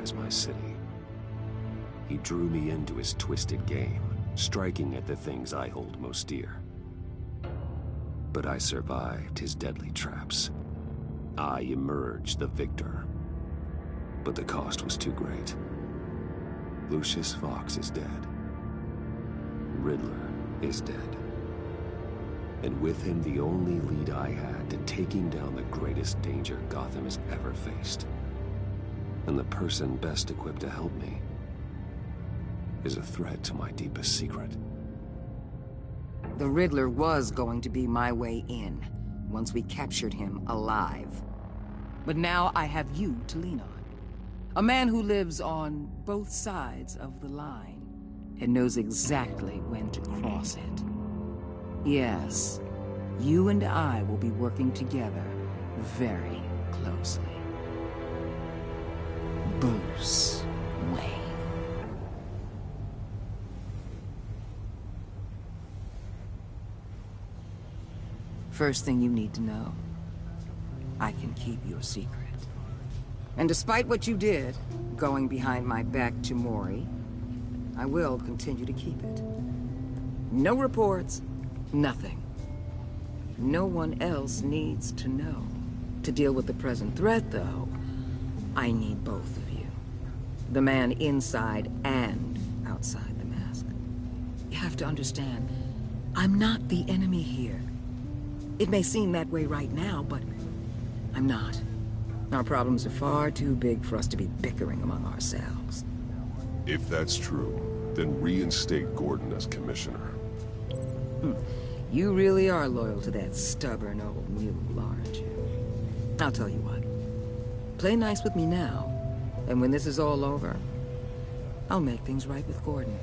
terrorize my city. He drew me into his twisted game, striking at the things I hold most dear. But I survived his deadly traps. I emerged the victor. But the cost was too great. Lucius Fox is dead. Riddler is dead. And with him, the only lead I had to taking down the greatest danger Gotham has ever faced. And the person best equipped to help me is a threat to my deepest secret. The Riddler was going to be my way in, once we captured him alive. But now I have you to lean on. A man who lives on both sides of the line and knows exactly when to cross it. Yes, you and I will be working together very closely. Bruce Wayne. First thing you need to know, I can keep your secret. And despite what you did, going behind my back to Mori, I will continue to keep it. No reports, nothing. No one else needs to know. To deal with the present threat, though, I need both of you. The man inside and outside the mask. You have to understand, I'm not the enemy here. It may seem that way right now, but I'm not. Our problems are far too big for us to be bickering among ourselves. If that's true, then reinstate Gordon as commissioner. You really are loyal to that stubborn old mule, aren't you? I'll tell you what. Play nice with me now, and when this is all over, I'll make things right with Gordon.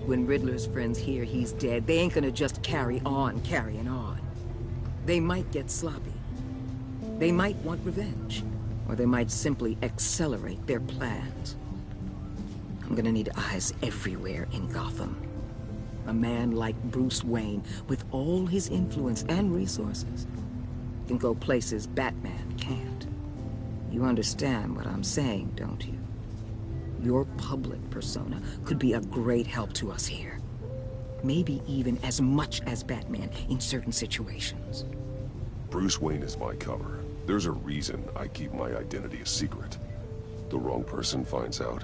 When Riddler's friends hear he's dead, they ain't gonna just carry on carrying on. They might get sloppy. They might want revenge, or they might simply accelerate their plans. I'm gonna need eyes everywhere in Gotham. A man like Bruce Wayne, with all his influence and resources, can go places Batman can't. You understand what I'm saying, don't you? Your public persona could be a great help to us here. Maybe even as much as Batman in certain situations. Bruce Wayne is my cover. There's a reason I keep my identity a secret. The wrong person finds out,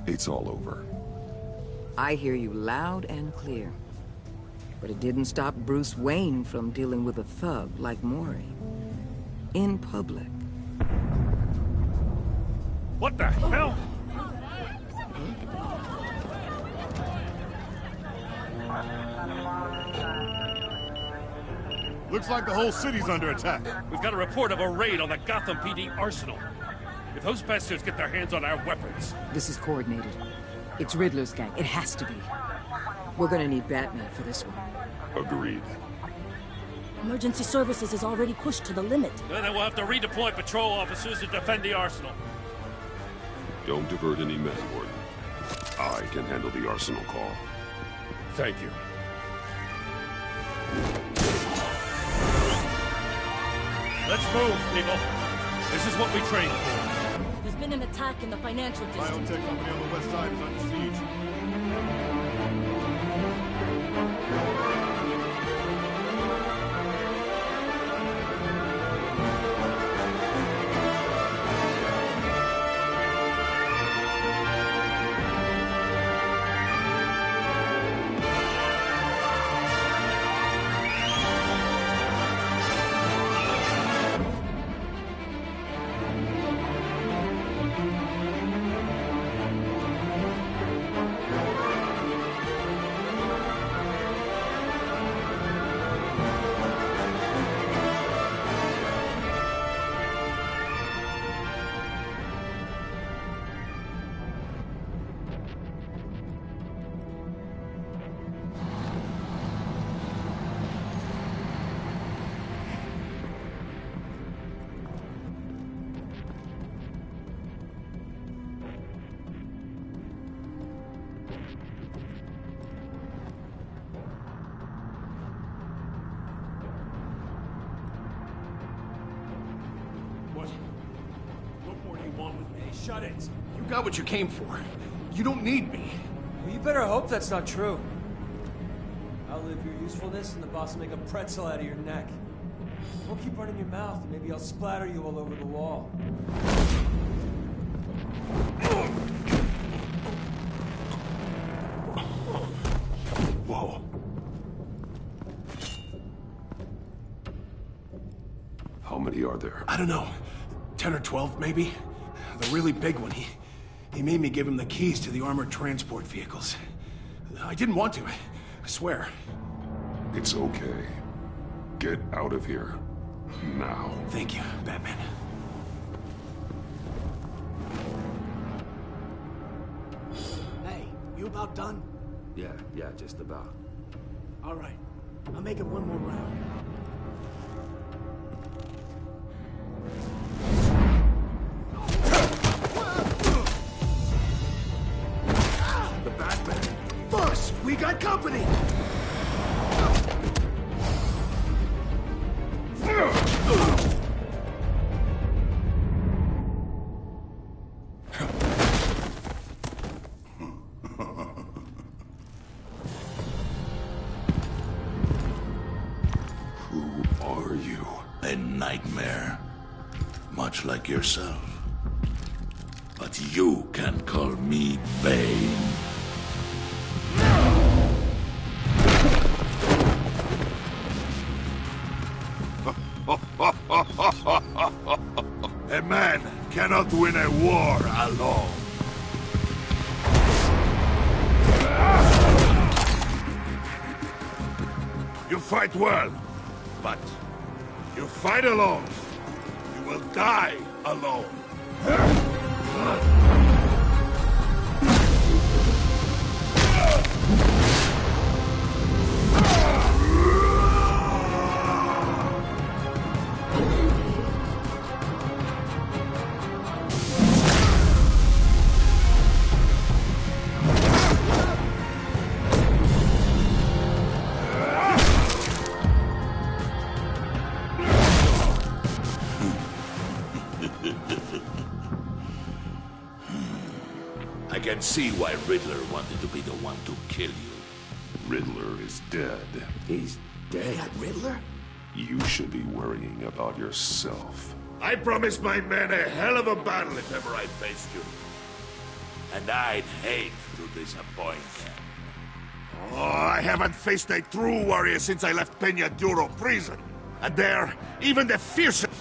it's all over. I hear you loud and clear. But it didn't stop Bruce Wayne from dealing with a thug like Mori. In public. What the hell? Looks like the whole city's under attack. We've got a report of a raid on the Gotham PD arsenal. If those bastards get their hands on our weapons... This is coordinated. It's Riddler's gang. It has to be. We're gonna need Batman for this one. Agreed. Emergency services is already pushed to the limit. Then we'll have to redeploy patrol officers to defend the arsenal. Don't divert any men, Gordon. I can handle the arsenal call. Thank you. Let's move, people. This is what we trained for. There's been an attack in the financial district. Biotech company on the west side is under siege. Hey, shut it. You got what you came for. You don't need me. Well, you better hope that's not true. Outlive your usefulness and the boss will make a pretzel out of your neck. Don't keep running your mouth and maybe I'll splatter you all over the wall. Whoa. How many are there? I don't know. 10 or 12, maybe? The really big one, he made me give him the keys to the armored transport vehicles. I didn't want to, I swear. It's okay. Get out of here. Now. Thank you, Batman. Hey, you about done? Yeah, just about. All right. I'll make it one more round. The Batman. Boss, we got company! Who are you? A nightmare. Much like yourself. But you can call me Bane. A man cannot win a war alone. You fight well, but you fight alone. You will die alone. I can see why Riddler wanted to be the one to kill you. Riddler is dead. He's dead. That Riddler? You should be worrying about yourself. I promised my men a hell of a battle if ever I faced you. And I'd hate to disappoint them. Oh, I haven't faced a true warrior since I left Peña Duro prison. And there, even the fiercest...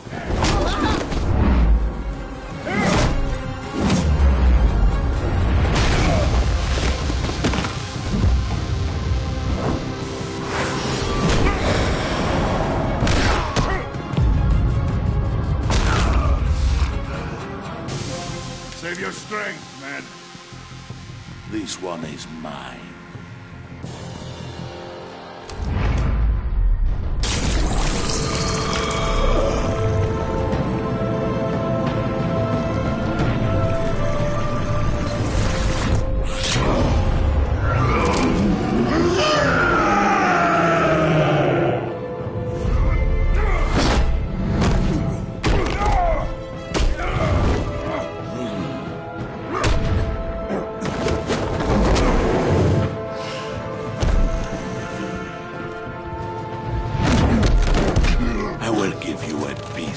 Save your strength, man. This one is mine.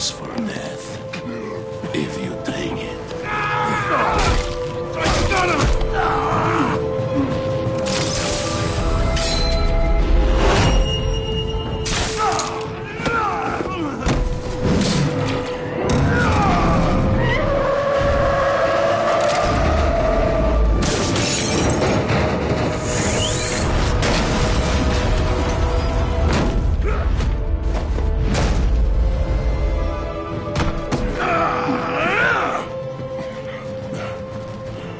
For death, if you take it.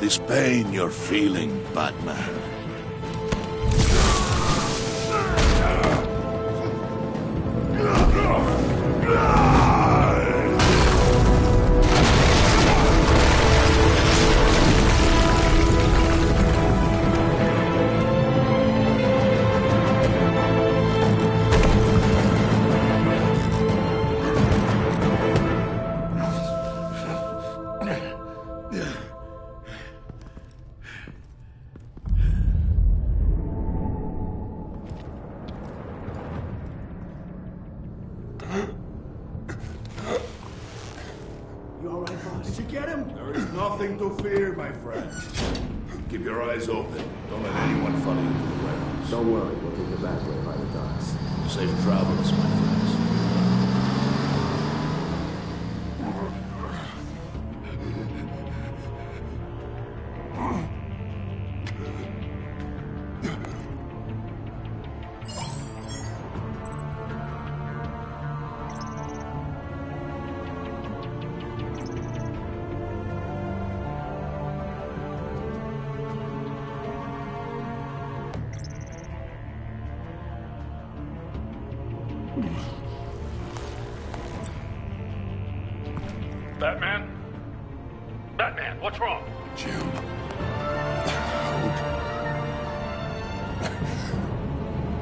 This pain you're feeling, Batman. You all right, boss? Did you get him? There is nothing to fear, my friend. Keep your eyes open. Don't let anyone follow you to the warehouse. Don't worry, we'll take the back way by the docks. Safe travels, my friends. Batman? Batman, what's wrong? Jim.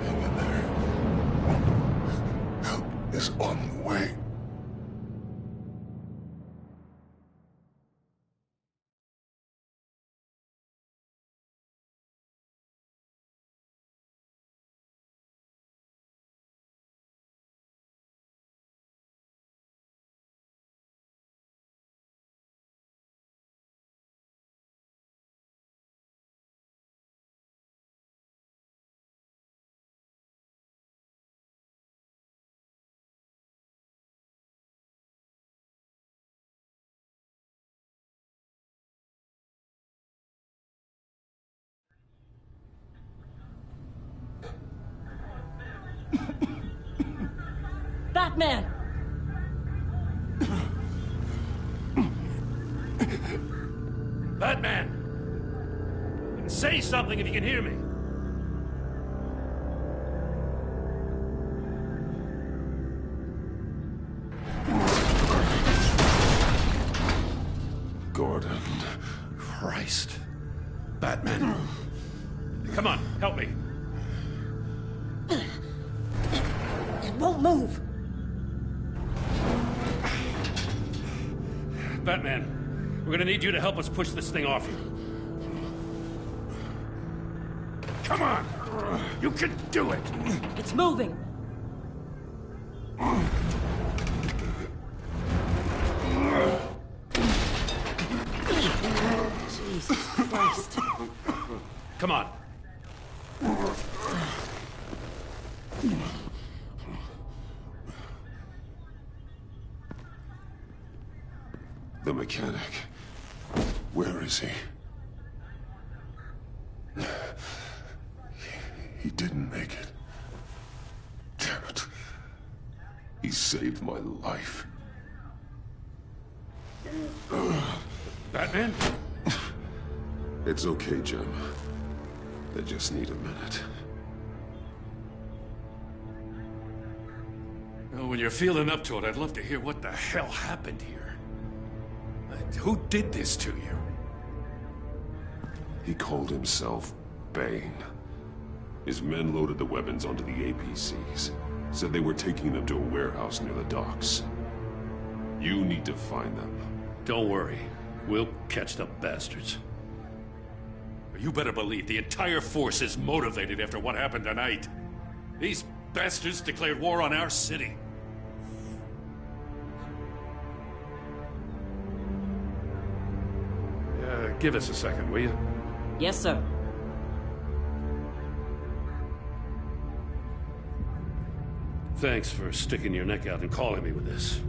Hang in there. Help is on the way. Batman! Batman! Say something if you can hear me. Gordon. Christ. Batman. Come on, help me. It won't move! Batman, we're gonna need you to help us push this thing off you. Come on! You can do it! It's moving! Jesus Christ. Come on. The mechanic. Where is he? He didn't make it. Damn it. He saved my life. Batman? It's okay, Jim. They just need a minute. Well, when you're feeling up to it, I'd love to hear what the hell happened here. Who did this to you? He called himself Bane. His men loaded the weapons onto the APCs. Said they were taking them to a warehouse near the docks. You need to find them. Don't worry. We'll catch the bastards. You better believe the entire force is motivated after what happened tonight. These bastards declared war on our city. Give us a second, will you? Yes, sir. Thanks for sticking your neck out and calling me with this.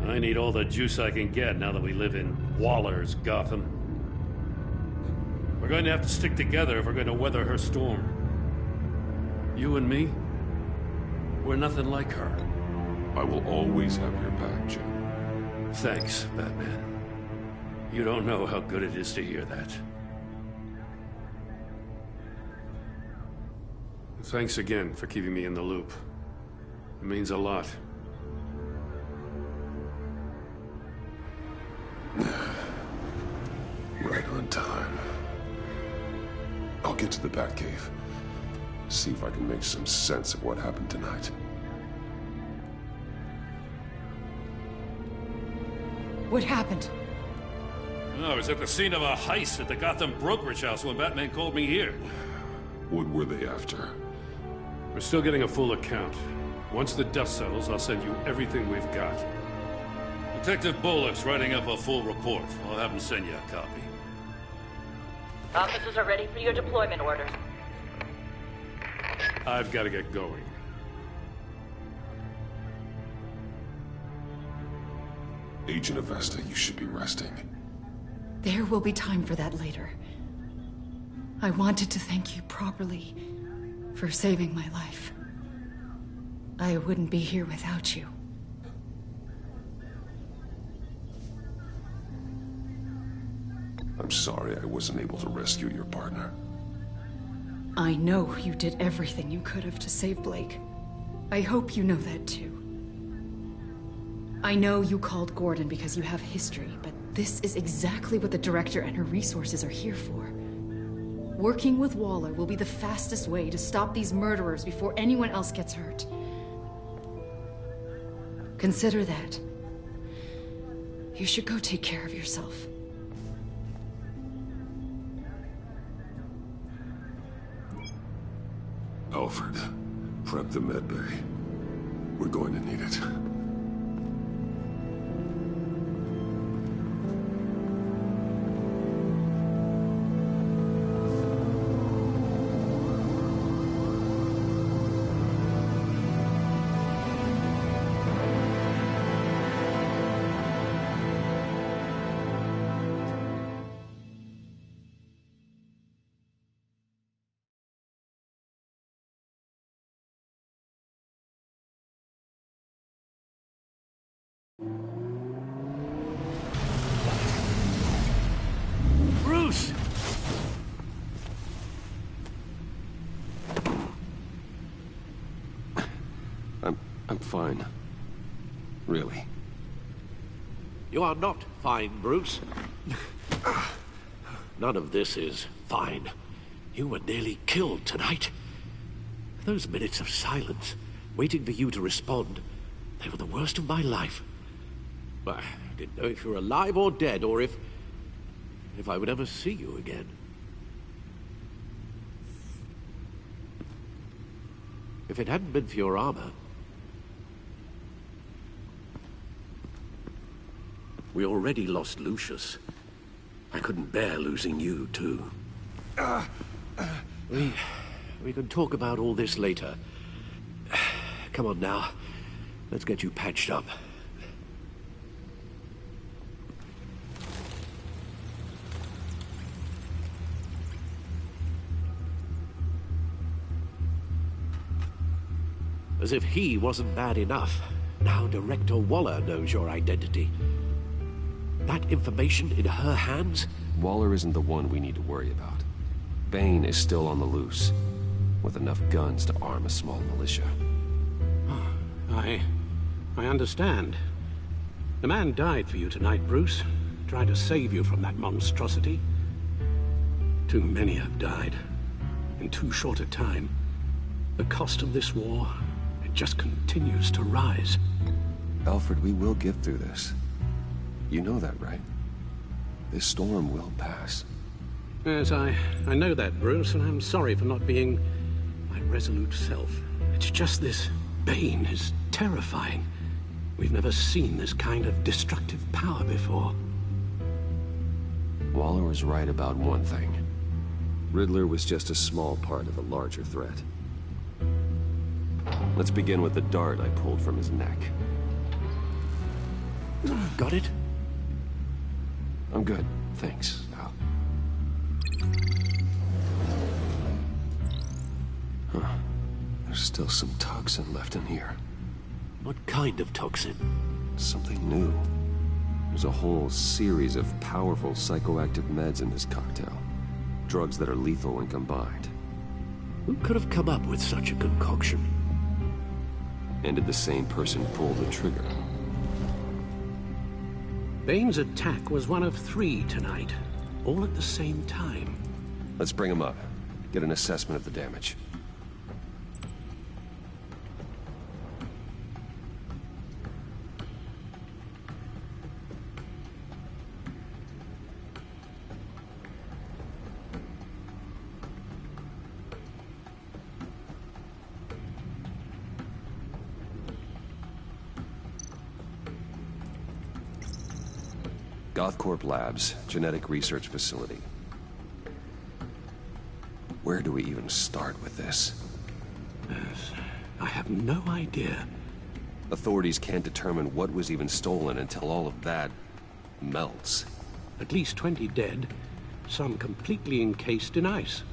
I need all the juice I can get now that we live in Waller's Gotham. We're going to have to stick together if we're going to weather her storm. You and me, we're nothing like her. I will always have your back, Jim. Thanks, Batman. You don't know how good it is to hear that. Thanks again for keeping me in the loop. It means a lot. Right on time. I'll get to the Batcave. See if I can make some sense of what happened tonight. What happened? I was at the scene of a heist at the Gotham brokerage house when Batman called me here. What were they after? We're still getting a full account. Once the dust settles, I'll send you everything we've got. Detective Bullock's writing up a full report. I'll have him send you a copy. Officers are ready for your deployment orders. I've got to get going. Agent Avesta, you should be resting. There will be time for that later. I wanted to thank you properly for saving my life. I wouldn't be here without you. I'm sorry I wasn't able to rescue your partner. I know you did everything you could have to save Blake. I hope you know that too. I know you called Gordon because you have history, but this is exactly what the director and her resources are here for. Working with Waller will be the fastest way to stop these murderers before anyone else gets hurt. Consider that. You should go take care of yourself. Alfred, prep the med bay. We're going to need it. Bruce! I'm fine. Really. You are not fine, Bruce. None of this is fine. You were nearly killed tonight. Those minutes of silence, waiting for you to respond, they were the worst of my life. I didn't know if you were alive or dead, or if I would ever see you again. If it hadn't been for your armor, we already lost Lucius. I couldn't bear losing you, too. We can talk about all this later. Come on now. Let's get you patched up. As if he wasn't bad enough, now Director Waller knows your identity. That information in her hands? Waller isn't the one we need to worry about. Bane is still on the loose, with enough guns to arm a small militia. I understand. The man died for you tonight, Bruce. Tried to save you from that monstrosity. Too many have died. In too short a time. The cost of this war, it just continues to rise. Alfred, we will get through this. You know that, right? This storm will pass. Yes, I know that, Bruce, and I'm sorry for not being my resolute self. It's just this Bane is terrifying. We've never seen this kind of destructive power before. Waller was right about one thing. Riddler was just a small part of a larger threat. Let's begin with the dart I pulled from his neck. Got it? I'm good, thanks, Al. Huh. There's still some toxin left in here. What kind of toxin? Something new. There's a whole series of powerful psychoactive meds in this cocktail. Drugs that are lethal when combined. Who could have come up with such a concoction? And did the same person pull the trigger? Bane's attack was one of 3 tonight, all at the same time. Let's bring him up. Get an assessment of the damage. Gothcorp Labs, genetic research facility. Where do we even start with this? Yes, I have no idea. Authorities can't determine what was even stolen until all of that melts. At least 20 dead, some completely encased in ice.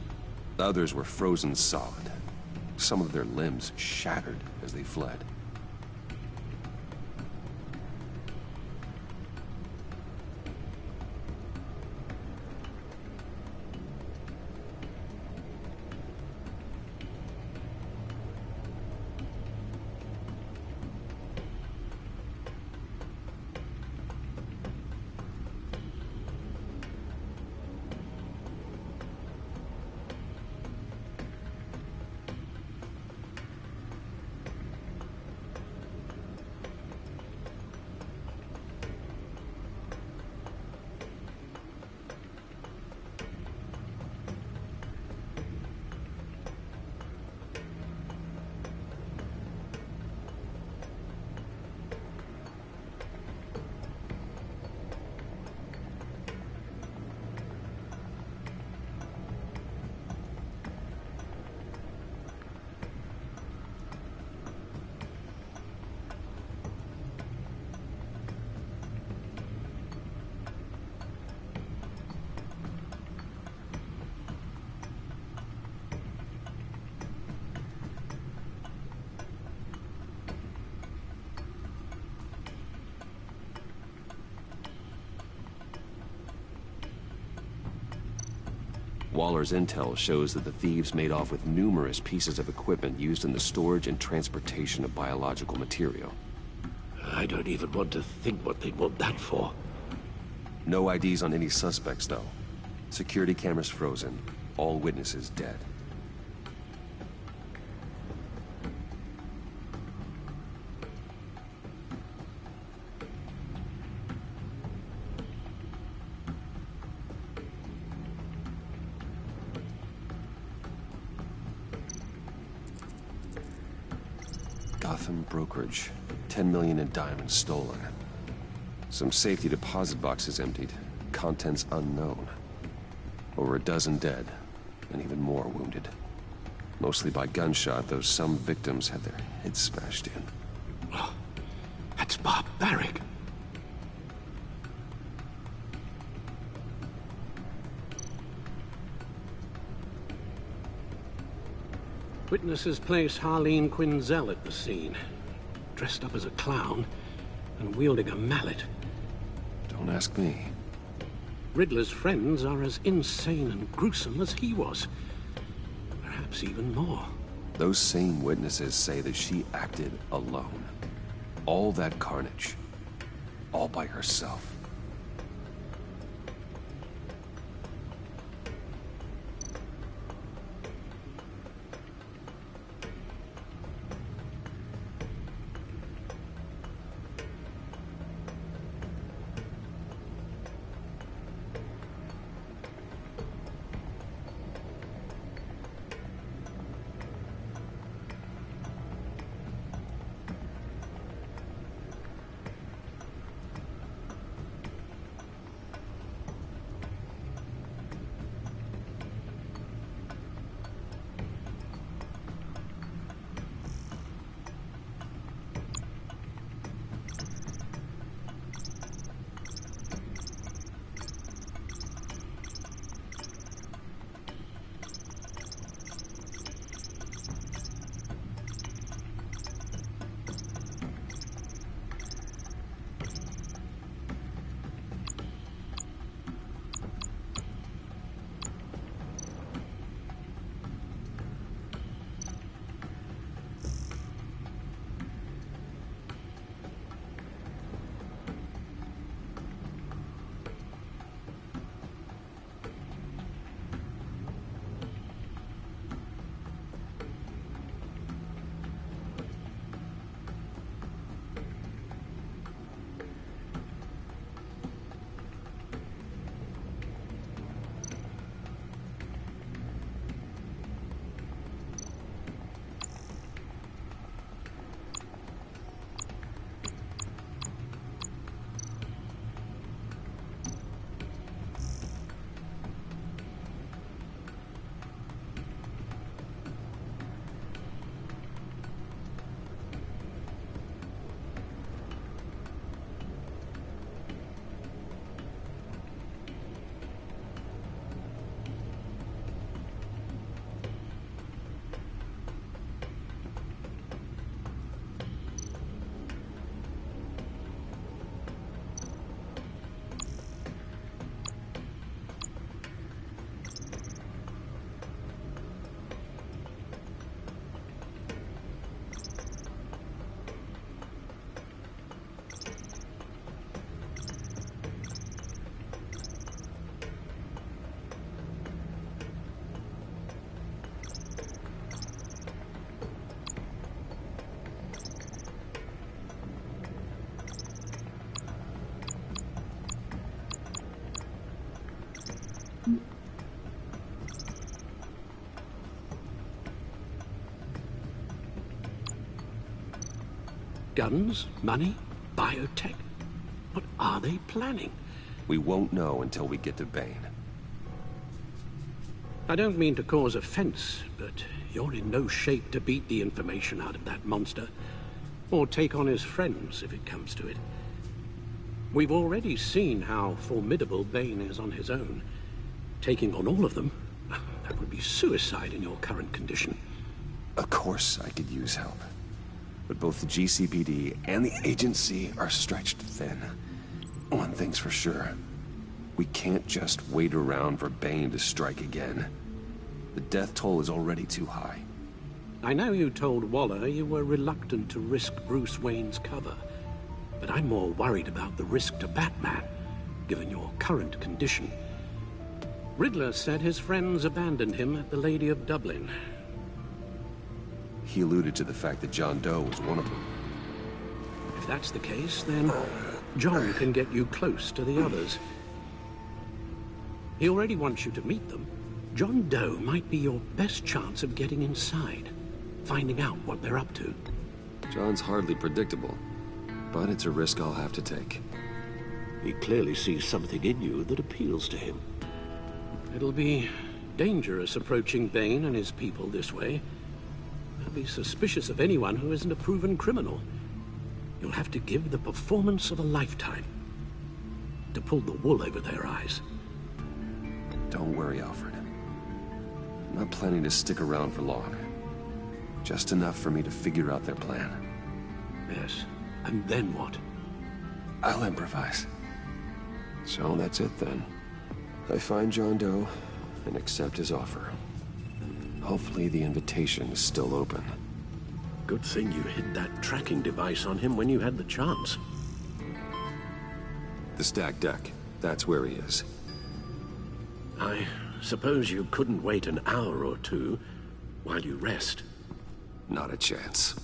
Others were frozen solid. Some of their limbs shattered as they fled. Waller's intel shows that the thieves made off with numerous pieces of equipment used in the storage and transportation of biological material. I don't even want to think what they'd want that for. No IDs on any suspects, though. Security cameras frozen. All witnesses dead. Gotham brokerage. 10 million in diamonds stolen. Some safety deposit boxes emptied. Contents unknown. Over a dozen dead, and even more wounded. Mostly by gunshot, though some victims had their heads smashed in. Oh, that's barbaric. Witnesses place Harleen Quinzel at the scene, dressed up as a clown and wielding a mallet. Don't ask me. Riddler's friends are as insane and gruesome as he was. Perhaps even more. Those same witnesses say that she acted alone. All that carnage. All by herself. Guns? Money? Biotech? What are they planning? We won't know until we get to Bane. I don't mean to cause offense, but you're in no shape to beat the information out of that monster, or take on his friends if it comes to it. We've already seen how formidable Bane is on his own. Taking on all of them, that would be suicide in your current condition. Of course I could use help. But both the GCPD and the agency are stretched thin. One thing's for sure. We can't just wait around for Bane to strike again. The death toll is already too high. I know you told Waller you were reluctant to risk Bruce Wayne's cover, but I'm more worried about the risk to Batman, given your current condition. Riddler said his friends abandoned him at the Lady of Dublin. He alluded to the fact that John Doe was one of them. If that's the case, then John can get you close to the others. He already wants you to meet them. John Doe might be your best chance of getting inside, finding out what they're up to. John's hardly predictable, but it's a risk I'll have to take. He clearly sees something in you that appeals to him. It'll be dangerous approaching Bane and his people this way. They'll be suspicious of anyone who isn't a proven criminal. You'll have to give the performance of a lifetime to pull the wool over their eyes. Don't worry, Alfred. I'm not planning to stick around for long. Just enough for me to figure out their plan. Yes, and then what? I'll improvise. So that's it then. I find John Doe and accept his offer. Hopefully the invitation is still open. Good thing you hid that tracking device on him when you had the chance. The stacked deck. That's where he is. I suppose you couldn't wait an hour or two while you rest. Not a chance.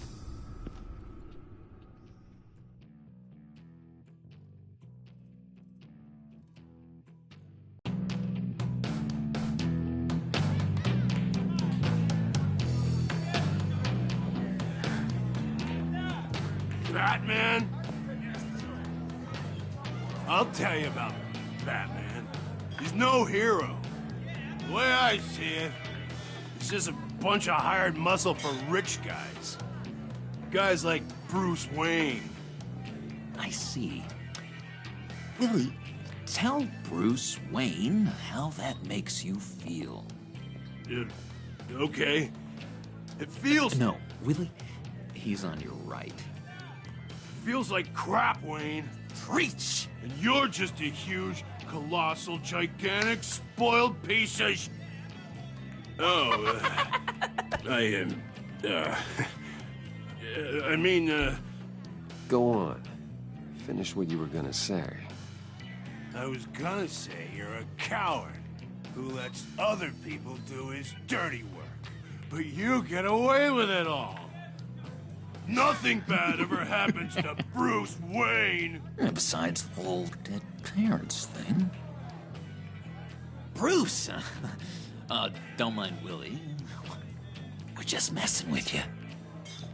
Batman? I'll tell you about Batman. He's no hero. The way I see it, he's just a bunch of hired muscle for rich guys. Guys like Bruce Wayne. I see. Willie, tell Bruce Wayne how that makes you feel. Okay. It feels... No, Willie, he's on your right. Feels like crap, Wayne. Preach! And you're just a huge, colossal, gigantic, spoiled piece of sh... Oh, I mean, Go on. Finish what you were gonna say. I was gonna say you're a coward who lets other people do his dirty work. But you get away with it all. Nothing bad ever happens to Bruce Wayne. And besides the whole dead parents thing. Bruce! Don't mind Willie. We're just messing with you.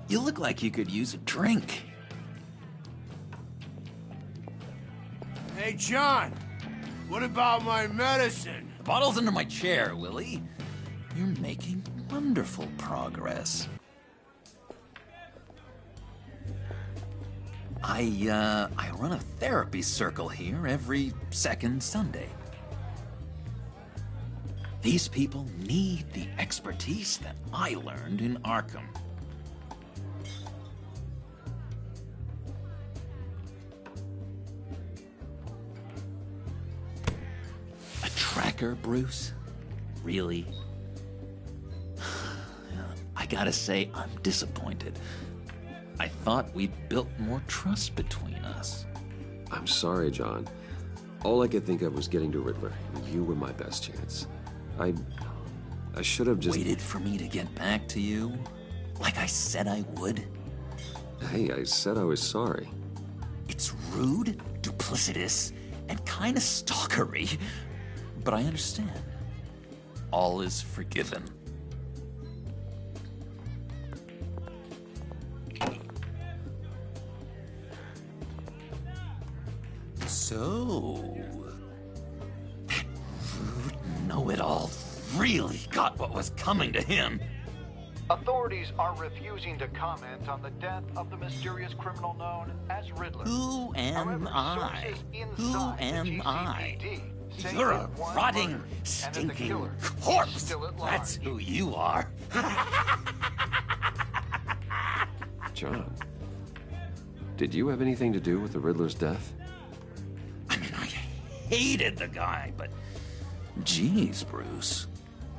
You look like you could use a drink. Hey, John. What about my medicine? The bottle's under my chair, Willie. You're making wonderful progress. I run a therapy circle here every second Sunday. These people need the expertise that I learned in Arkham. A tracker, Bruce? Really? I gotta say, I'm disappointed. I thought we'd built more trust between us. I'm sorry, John. All I could think of was getting to Riddler. You were my best chance. I should have just... Waited for me to get back to you? Like I said I would? Hey, I said I was sorry. It's rude, duplicitous, and kinda stalkery. But I understand. All is forgiven. So... that rude know-it-all really got what was coming to him. Authorities are refusing to comment on the death of the mysterious criminal known as Riddler. Who am I? Who am I? You're a rotting, stinking corpse. That's who you are. John, did you have anything to do with the Riddler's death? I mean, I hated the guy, but... Geez, Bruce.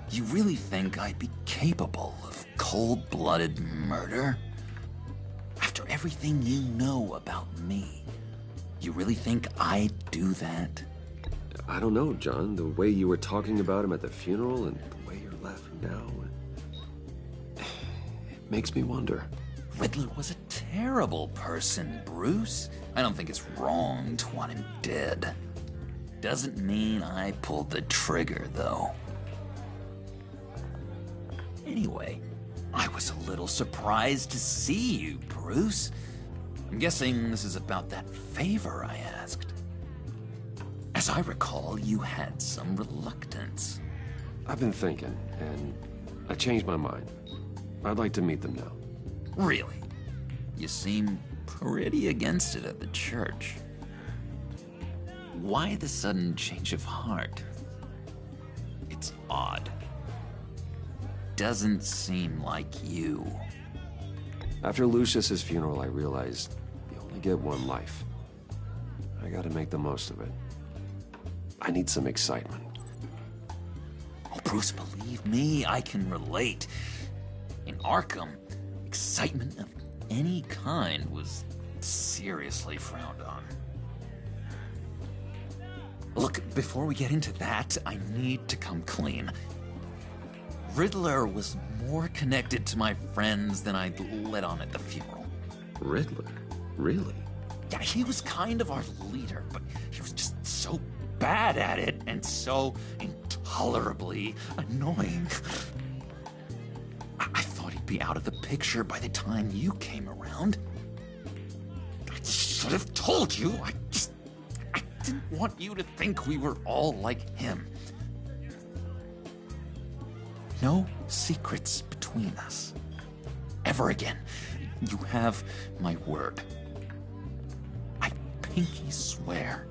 You really think I'd be capable of cold-blooded murder? After everything you know about me, you really think I'd do that? I don't know, John. The way you were talking about him at the funeral and the way you're laughing now... it makes me wonder. Riddler was a terrible person, Bruce. I don't think it's wrong to want him dead. Doesn't mean I pulled the trigger, though. Anyway, I was a little surprised to see you, Bruce. I'm guessing this is about that favor I asked. As I recall, you had some reluctance. I've been thinking, and I changed my mind. I'd like to meet them now. Really? You seem pretty against it at the church. Why the sudden change of heart? It's odd. Doesn't seem like you. After Lucius's funeral, I realized you only get one life. I gotta make the most of it. I need some excitement. Oh, Bruce, believe me, I can relate. In Arkham, excitement of any kind was seriously frowned on. Look, before we get into that, I need to come clean. Riddler was more connected to my friends than I'd let on at the funeral. Riddler? Really? Yeah, he was kind of our leader, but he was just so bad at it and so intolerably annoying. I thought he'd be out of the picture by the time you came around. I should have told you. I didn't want you to think we were all like him. No secrets between us. Ever again. You have my word. I pinky swear.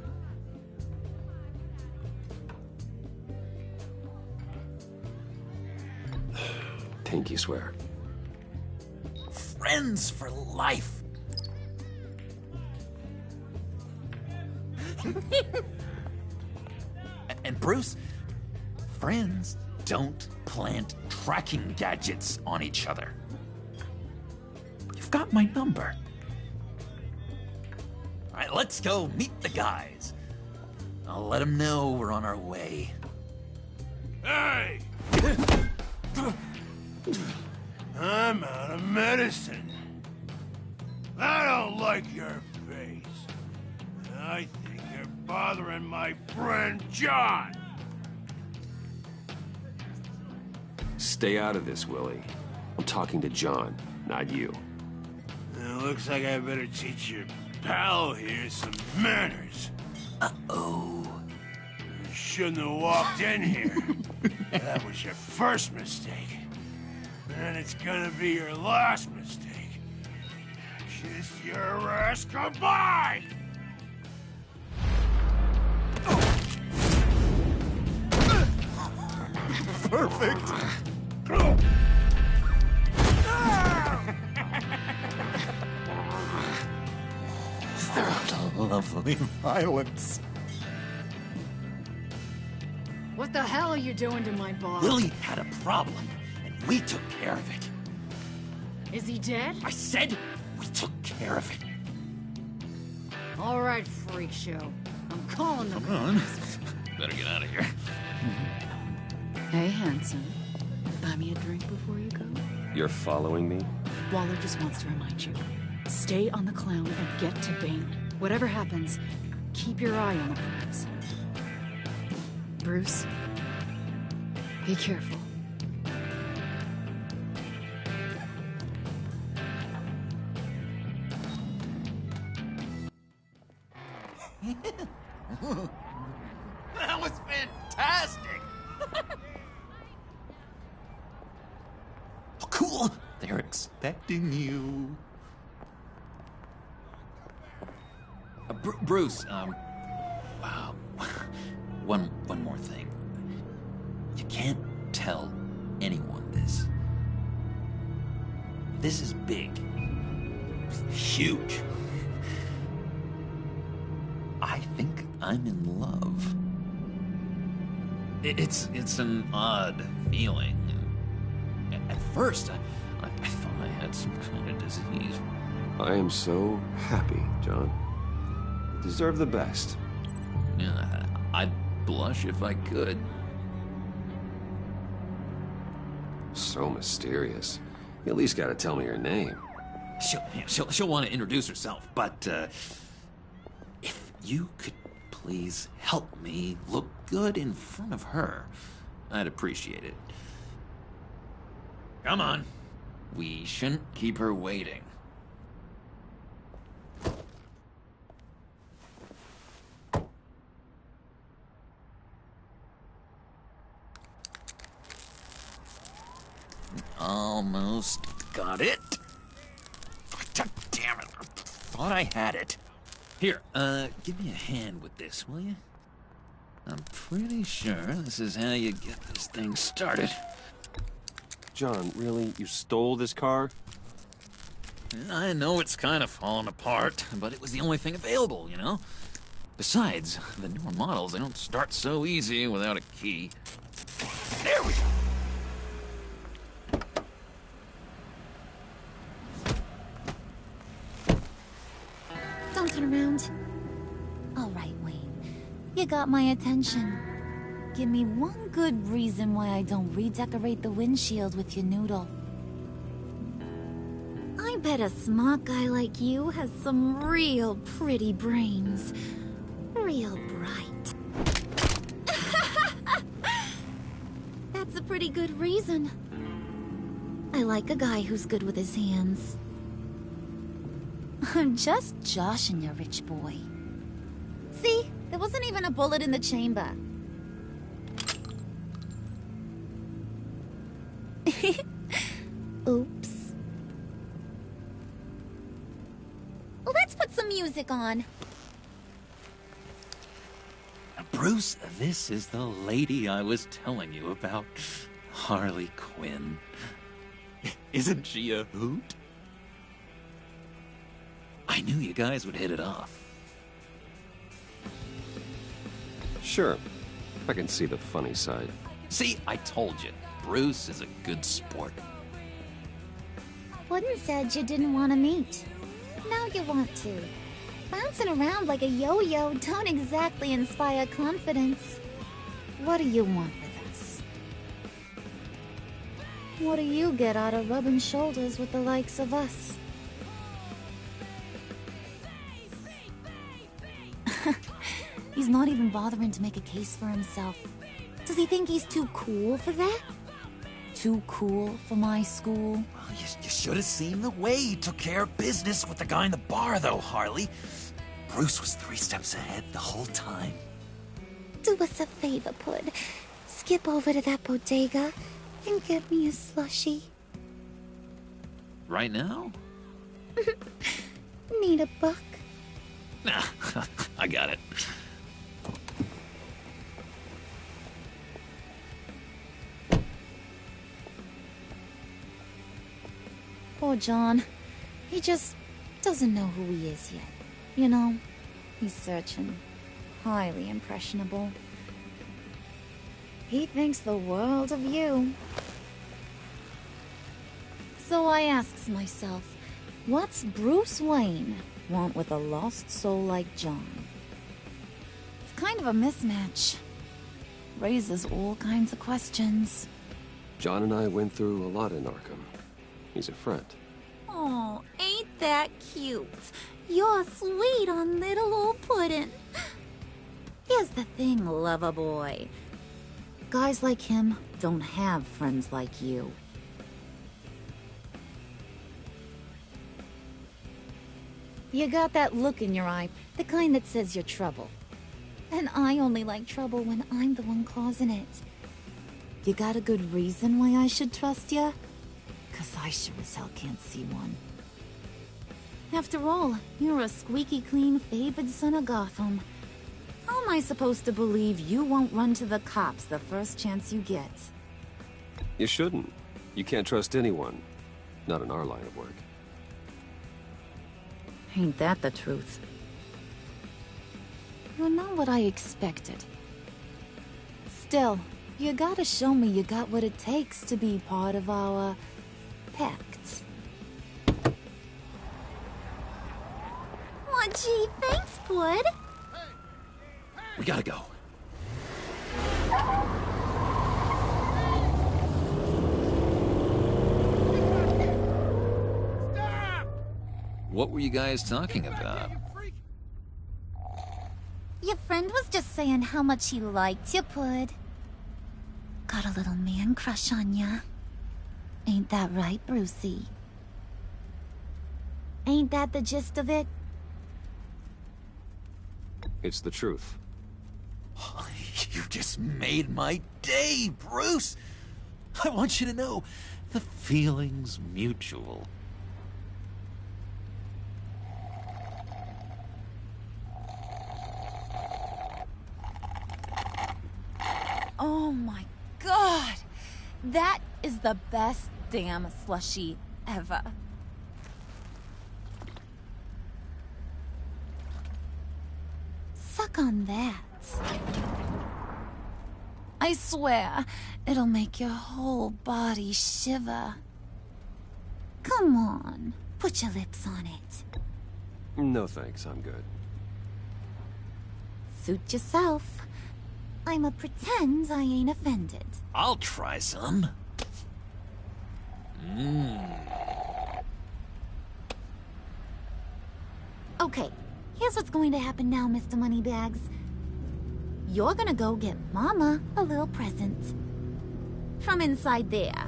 Pinky swear. Friends for life. And Bruce, friends don't plant tracking gadgets on each other. You've got my number. All right, let's go meet the guys. I'll let them know we're on our way. Hey! I'm out of medicine. I don't like your face. I think you're bothering my friend John. Stay out of this, Willie. I'm talking to John, not you. It looks like I better teach your pal here some manners. Uh-oh. You shouldn't have walked in here. That was your first mistake. And it's gonna be your last mistake. Kiss your ass goodbye! Perfect! Lovely violence. What the hell are you doing to my boss? Willie had a problem, and we took care of it. Is he dead? I said we took care of it. All right, freak show. I'm calling the Come on. Better get out of here. Hey, handsome. Buy me a drink before you go? You're following me? Waller just wants to remind you. Stay on the clown and get to Bane. Whatever happens, keep your eye on the prize. Bruce, be careful. was fantastic! Oh, cool! They're expecting you. Bruce, wow. One more thing. You can't tell anyone this. This is big. Huge. I think I'm in love. It's an odd feeling. At first, I thought I had some kind of disease. I am so happy, John. You deserve the best. Yeah, I'd blush if I could. So mysterious. You at least gotta tell me her name. She'll want to introduce herself, but if you could please help me look good in front of her, I'd appreciate it. Come on. We shouldn't keep her waiting. Almost got it. God damn it. I thought I had it. Here, give me a hand with this, will you? I'm pretty sure this is how you get this thing started. John, really? You stole this car? I know it's kind of falling apart, but it was the only thing available, you know? Besides, the newer models, they don't start so easy without a key. There we go! Don't turn around. All right, Wayne. You got my attention. Give me one good reason why I don't redecorate the windshield with your noodle. I bet a smart guy like you has some real pretty brains. Real bright. That's a pretty good reason. I like a guy who's good with his hands. I'm just joshing you, rich boy. See? There wasn't even a bullet in the chamber. Oops. Let's put some music on. Bruce, this is the lady I was telling you about. Harley Quinn. Isn't she a hoot? I knew you guys would hit it off. Sure. I can see the funny side. See, I told you. Bruce is a good sport. Puddin' said you didn't want to meet. Now you want to. Bouncing around like a yo-yo don't exactly inspire confidence. What do you want with us? What do you get out of rubbing shoulders with the likes of us? He's not even bothering to make a case for himself. Does he think he's too cool for that? Too cool for my school? Well, you should have seen the way he took care of business with the guy in the bar, though, Harley. Bruce was 3 steps ahead the whole time. Do us a favor, Pud. Skip over to that bodega and get me a slushie. Right now? Need a buck? Nah, I got it. Poor John. He just doesn't know who he is yet. You know, he's searching. Highly impressionable. He thinks the world of you. So I asks myself, what's Bruce Wayne want with a lost soul like John? It's kind of a mismatch. Raises all kinds of questions. John and I went through a lot in Arkham. He's a friend. Oh, ain't that cute? You're sweet on little old Puddin'. Here's the thing, lover boy. Guys like him don't have friends like you. You got that look in your eye, the kind that says you're trouble. And I only like trouble when I'm the one causing it. You got a good reason why I should trust you? 'Cause I sure as hell can't see one. After all, you're a squeaky clean favored son of Gotham. How am I supposed to believe you won't run to the cops the first chance you get? You shouldn't. You can't trust anyone. Not in our line of work. Ain't that the truth? You're not what I expected. Still, you gotta show me you got what it takes to be part of our pact. Aw, gee, thanks, bud. We gotta go. What were you guys talking about? Your friend was just saying how much he liked you, Pud. Got a little man crush on ya. Ain't that right, Brucey? Ain't that the gist of it? It's the truth. You just made my day, Bruce! I want you to know, the feeling's mutual. Oh my god! That is the best damn slushie ever. Suck on that. I swear, it'll make your whole body shiver. Come on, put your lips on it. No thanks, I'm good. Suit yourself. I'ma pretend I ain't offended. I'll try some. Okay, here's what's going to happen now, Mr. Moneybags. You're gonna go get Mama a little present. From inside there.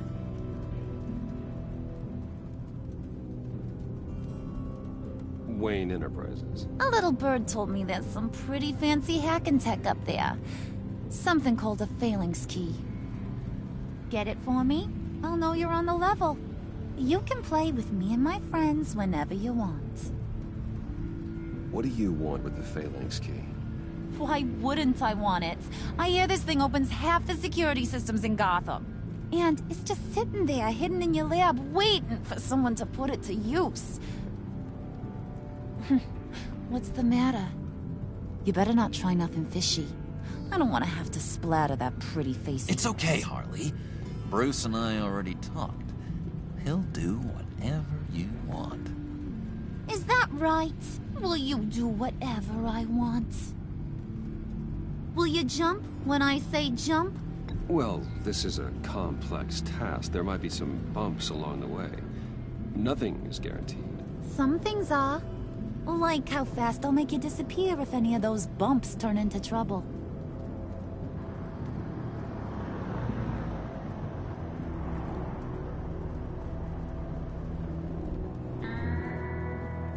Wayne Enterprises. A little bird told me there's some pretty fancy hacking tech up there. Something called a phalanx key. Get it for me? I'll know you're on the level. You can play with me and my friends whenever you want. What do you want with the phalanx key? Why wouldn't I want it? I hear this thing opens half the security systems in Gotham. And it's just sitting there, hidden in your lab, waiting for someone to put it to use. What's the matter? You better not try nothing fishy. I don't want to have to splatter that pretty face. It's okay, Harley. Bruce and I already talked. He'll do whatever you want. Is that right? Will you do whatever I want? Will you jump when I say jump? Well, this is a complex task. There might be some bumps along the way. Nothing is guaranteed. Some things are. Like how fast I'll make you disappear if any of those bumps turn into trouble.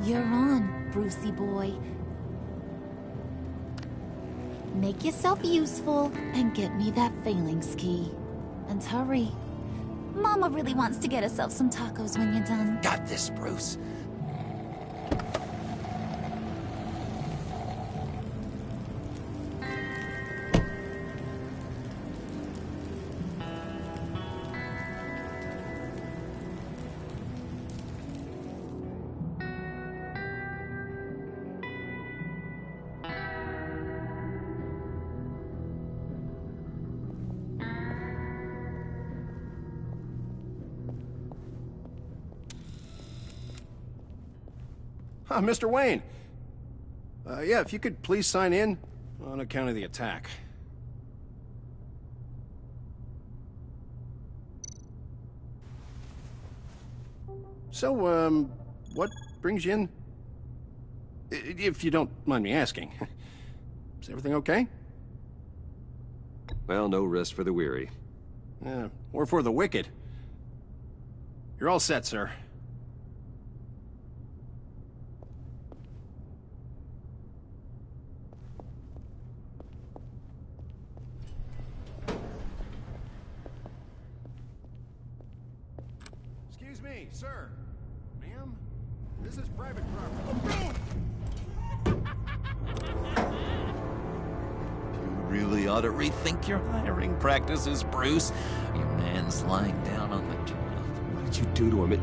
You're on, Brucey boy. Make yourself useful and get me that phalanx key. And hurry. Mama really wants to get herself some tacos when you're done. Got this, Bruce. Mr. Wayne. Yeah, if you could please sign in on account of the attack. So, what brings you in? If you don't mind me asking. Is everything okay? Well, no rest for the weary. Or for the wicked. You're all set, sir. Excuse me, sir. Ma'am? This is private property. You really ought to rethink your hiring practices, Bruce. Your man's lying down on the job. What did you do to him?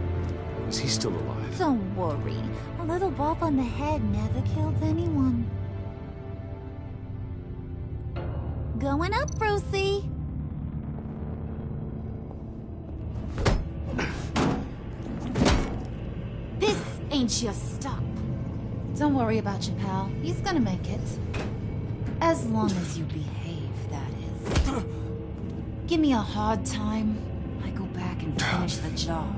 Is he still alive? Don't worry. A little bump on the head never killed anyone. Going up, Brucey. This ain't your stop. Don't worry about your pal. He's gonna make it. As long as you behave, that is. Give me a hard time, I go back and finish the job.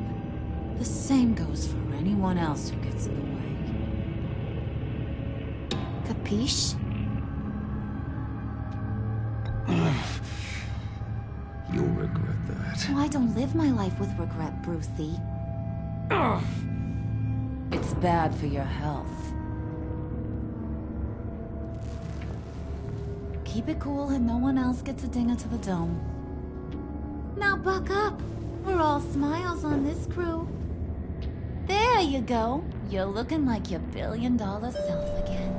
The same goes for anyone else who gets in the way. Capiche? You'll regret that. Oh, I don't live my life with regret, Brucey. It's bad for your health. Keep it cool and no one else gets a dinger to the dome. Now buck up. We're all smiles on this crew. There you go. You're looking like your billion-dollar self again.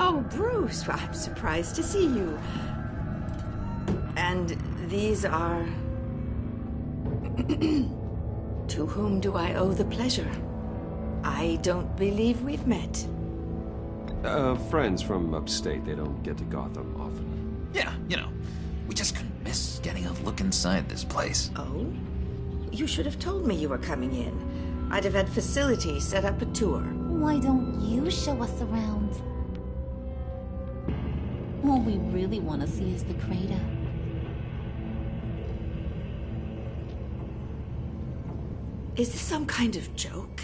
Oh, Bruce, I'm surprised to see you. And these are... To whom do I owe the pleasure? I don't believe we've met. Friends from upstate. They don't get to Gotham often. Yeah, you know, we just couldn't miss getting a look inside this place. Oh? You should have told me you were coming in. I'd have had facilities set up a tour. Why don't you show us around? All we really want to see is the crater. Is this some kind of joke?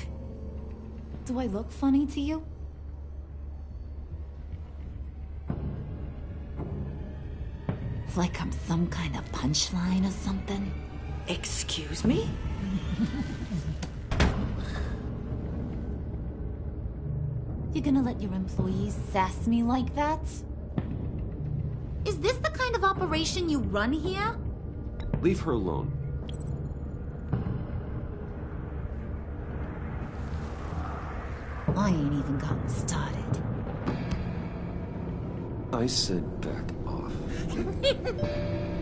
Do I look funny to you? Like I'm some kind of punchline or something? Excuse me? You gonna let your employees sass me like that? Is this the kind of operation you run here? Leave her alone. I ain't even gotten started. I said back off.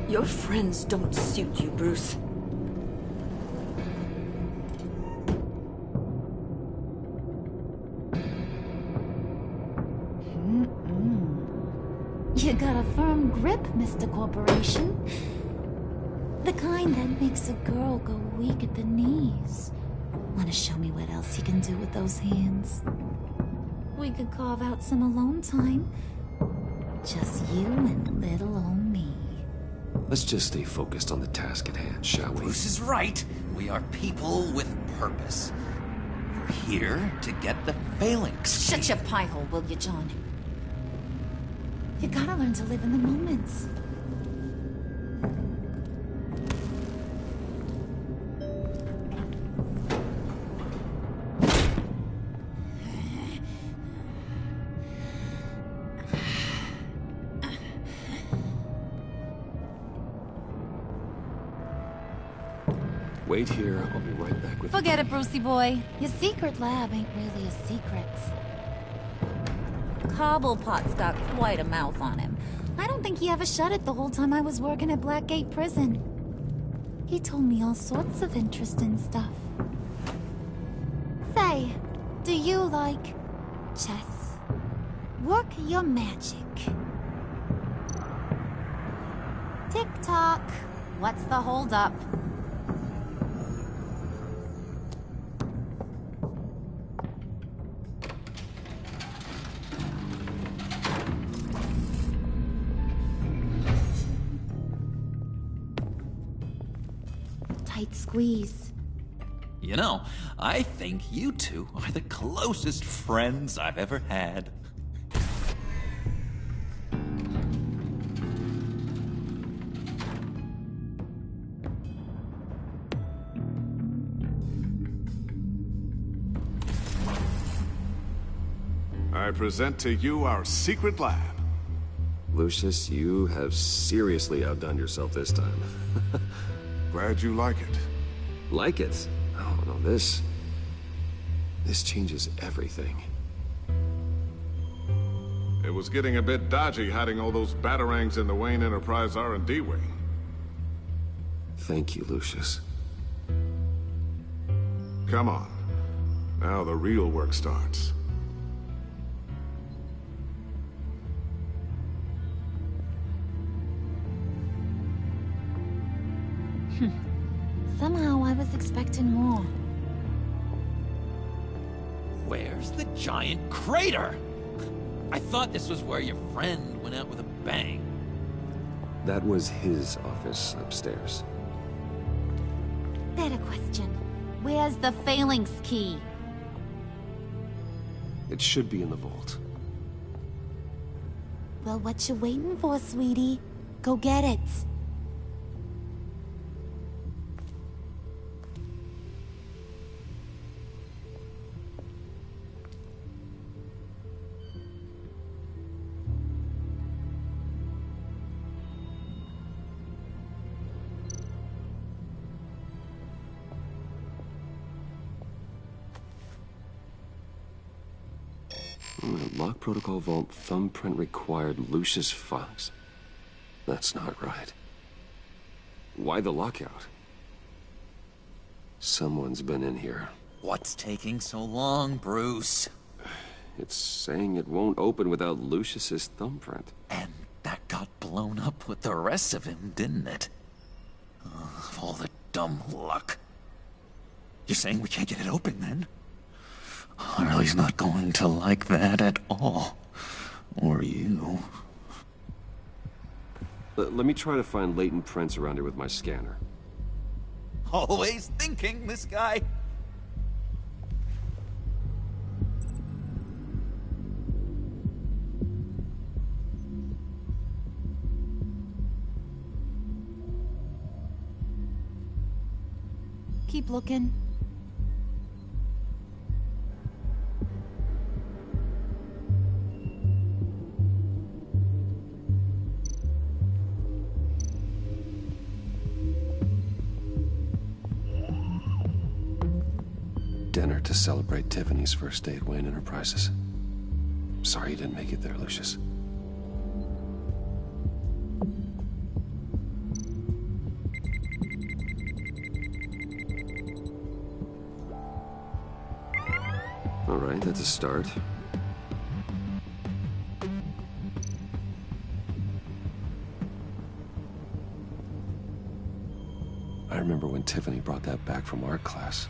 Your friends don't suit you, Bruce. You got a firm grip, Mr. Corporation. The kind that makes a girl go weak at the knees. Wanna show me what else you can do with those hands? We could carve out some alone time. Just you and little old me. Let's just stay focused on the task at hand, shall we? Bruce is right. We are people with purpose. We're here to get the phalanx. Shut your pie hole, will you, John? You gotta learn to live in the moment. Wait here. I'll be right back with Forget it, Brucey boy. Your secret lab ain't really a secret. Cobblepot's got quite a mouth on him. I don't think he ever shut it the whole time I was working at Blackgate Prison. He told me all sorts of interesting stuff. Say, do you like chess? Work your magic. Tick-tock. What's the holdup? Tight squeeze. You know, I think you two are the closest friends I've ever had. All I present to you our secret lab. Lucius, you have seriously outdone yourself this time. Glad you like it. Like it? Oh, no, this changes everything. It was getting a bit dodgy hiding all those batarangs in the Wayne Enterprise R&D wing. Thank you, Lucius. Come on. Now the real work starts. Somehow I was expecting more. Where's the giant crater? I thought this was where your friend went out with a bang. That was his office upstairs. Better question. Where's the phalanx key? It should be in the vault. Well, what you waiting for, sweetie? Go get it. Lock protocol vault thumbprint required Lucius Fox. That's not right. Why the lockout? Someone's been in here. What's taking so long, Bruce? It's saying it won't open without Lucius's thumbprint. And that got blown up with the rest of him, didn't it? Of all the dumb luck. You're saying we can't get it open, then? Harley's not going to like that at all. Or you. Let me try to find latent prints around here with my scanner. Always thinking, this guy. Keep looking. Dinner to celebrate Tiffany's first day at Wayne Enterprises. Sorry you didn't make it there, Lucius. All right, that's a start. I remember when Tiffany brought that back from art class.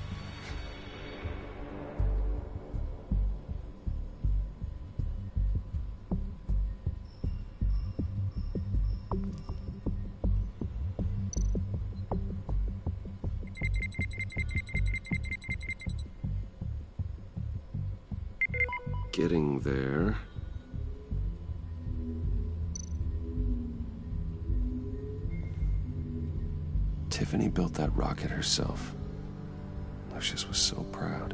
Getting there. Tiffany built that rocket herself. Lucius was so proud.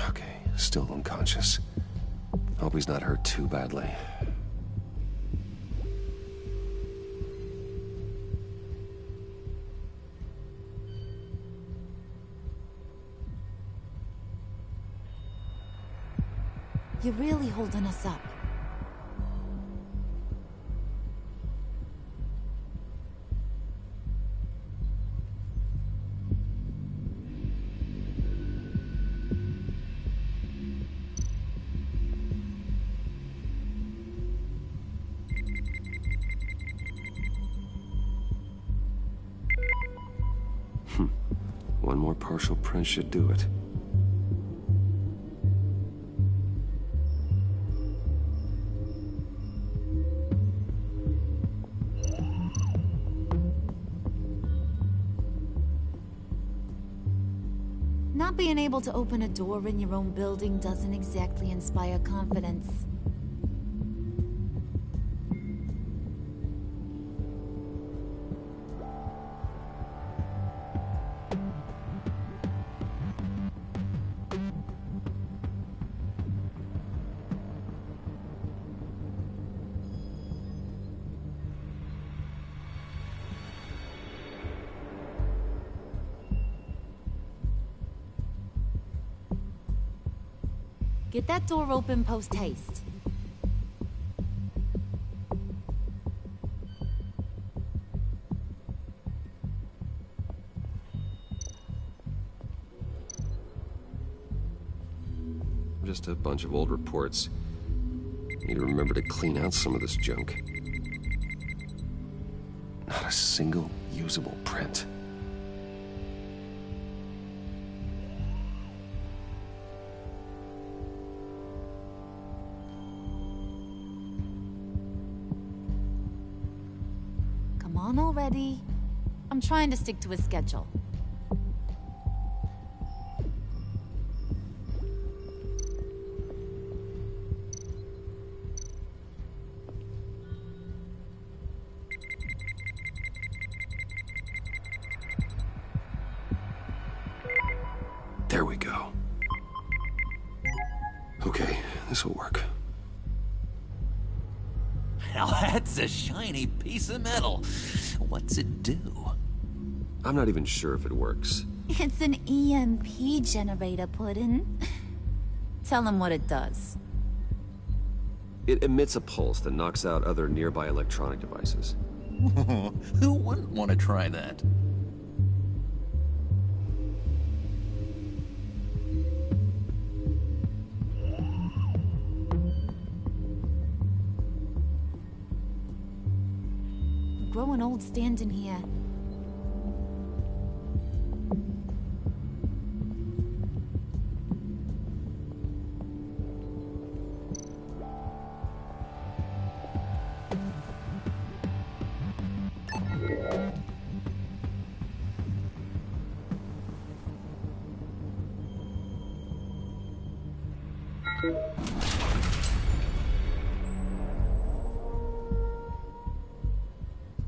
Okay, still unconscious. Hope he's not hurt too badly. You're really holding us up. One more partial print should do it. Not being able to open a door in your own building doesn't exactly inspire confidence. Get that door open post-haste. Just a bunch of old reports. Need to remember to clean out some of this junk. Not a single usable print. Come on already. I'm trying to stick to a schedule. There we go. Okay, this'll work. Now that's a shiny piece of metal. What's it do? I'm not even sure if it works. It's an EMP generator, Puddin'. Tell him what it does. It emits a pulse that knocks out other nearby electronic devices. Who wouldn't want to try that? Growing old standing here.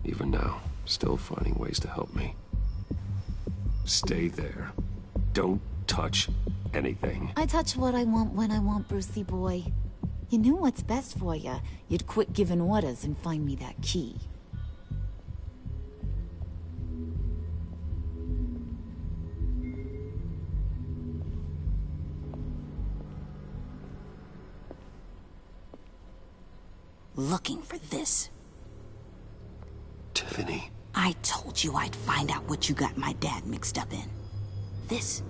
Even now, still finding ways to help me. Stay there. Don't touch anything. I touch what I want when I want, Brucey boy. You knew what's best for you. You'd quit giving orders and find me that key. Looking for this. Tiffany. I told you I'd find out what you got my dad mixed up in. This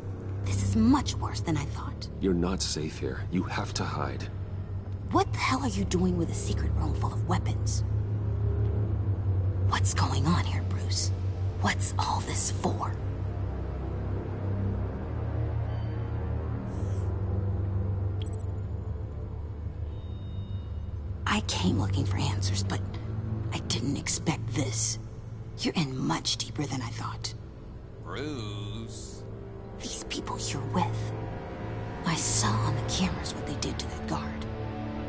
is much worse than I thought. You're not safe here. You have to hide. What the hell are you doing with a secret room full of weapons? What's going on here, Bruce? What's all this for? I came looking for answers, but I didn't expect this. You're in much deeper than I thought. Bruce. These people you're with. I saw on the cameras what they did to that guard.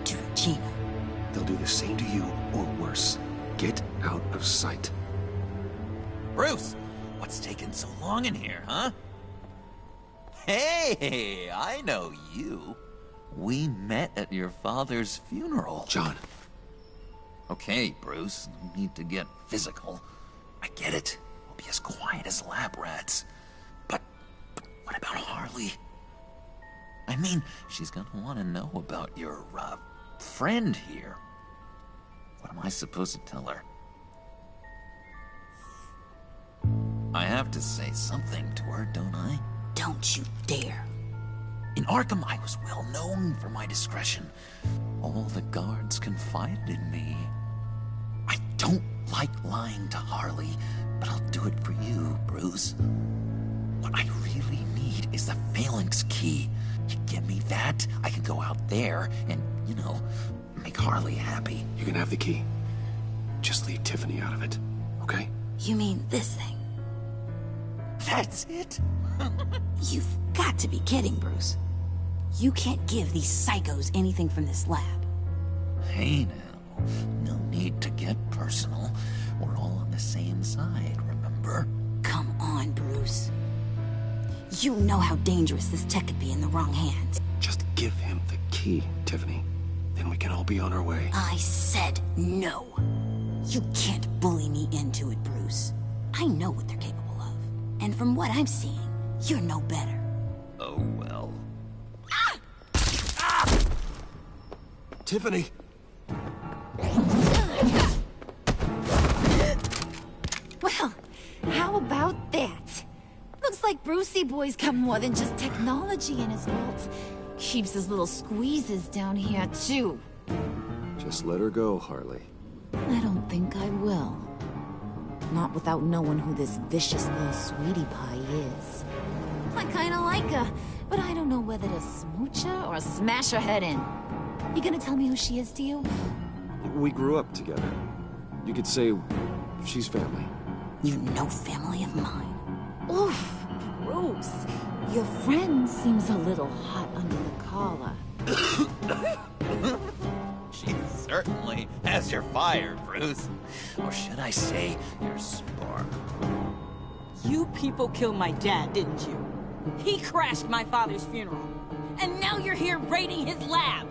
To Regina. They'll do the same to you, or worse. Get out of sight. Bruce! What's taking so long in here, huh? Hey, I know you. We met at your father's funeral. John. Okay, Bruce, no need to get physical. I get it. We'll be as quiet as lab rats. But what about Harley? I mean, she's gonna want to know about your, friend here. What am I supposed to tell her? I have to say something to her, don't I? Don't you dare. In Arkham, I was well known for my discretion. All the guards confided in me. I don't like lying to Harley, but I'll do it for you, Bruce. What I really need is the phalanx key. You give me that, I can go out there and, you know, make Harley happy. You can have the key. Just leave Tiffany out of it, okay? You mean this thing? That's it? You've got to be kidding, Bruce. You can't give these psychos anything from this lab. Hey now, no need to get personal. We're all on the same side, remember? Come on, Bruce. You know how dangerous this tech could be in the wrong hands. Just give him the key, Tiffany. Then we can all be on our way. I said no. You can't bully me into it, Bruce. I know what they're capable of. And from what I'm seeing, you're no better. Oh, well. Tiffany! Well, how about that? Looks like Brucey Boy's got more than just technology in his vault. Keeps his little squeezes down here, too. Just let her go, Harley. I don't think I will. Not without knowing who this vicious little sweetie pie is. I kinda like her, but I don't know whether to smooch her or smash her head in. You gonna tell me who she is to you? We grew up together. You could say she's family. You're no family of mine. Oof, Bruce. Your friend seems a little hot under the collar. She certainly has your fire, Bruce. Or should I say, your spark. You people killed my dad, didn't you? He crashed my father's funeral. And now you're here raiding his lab.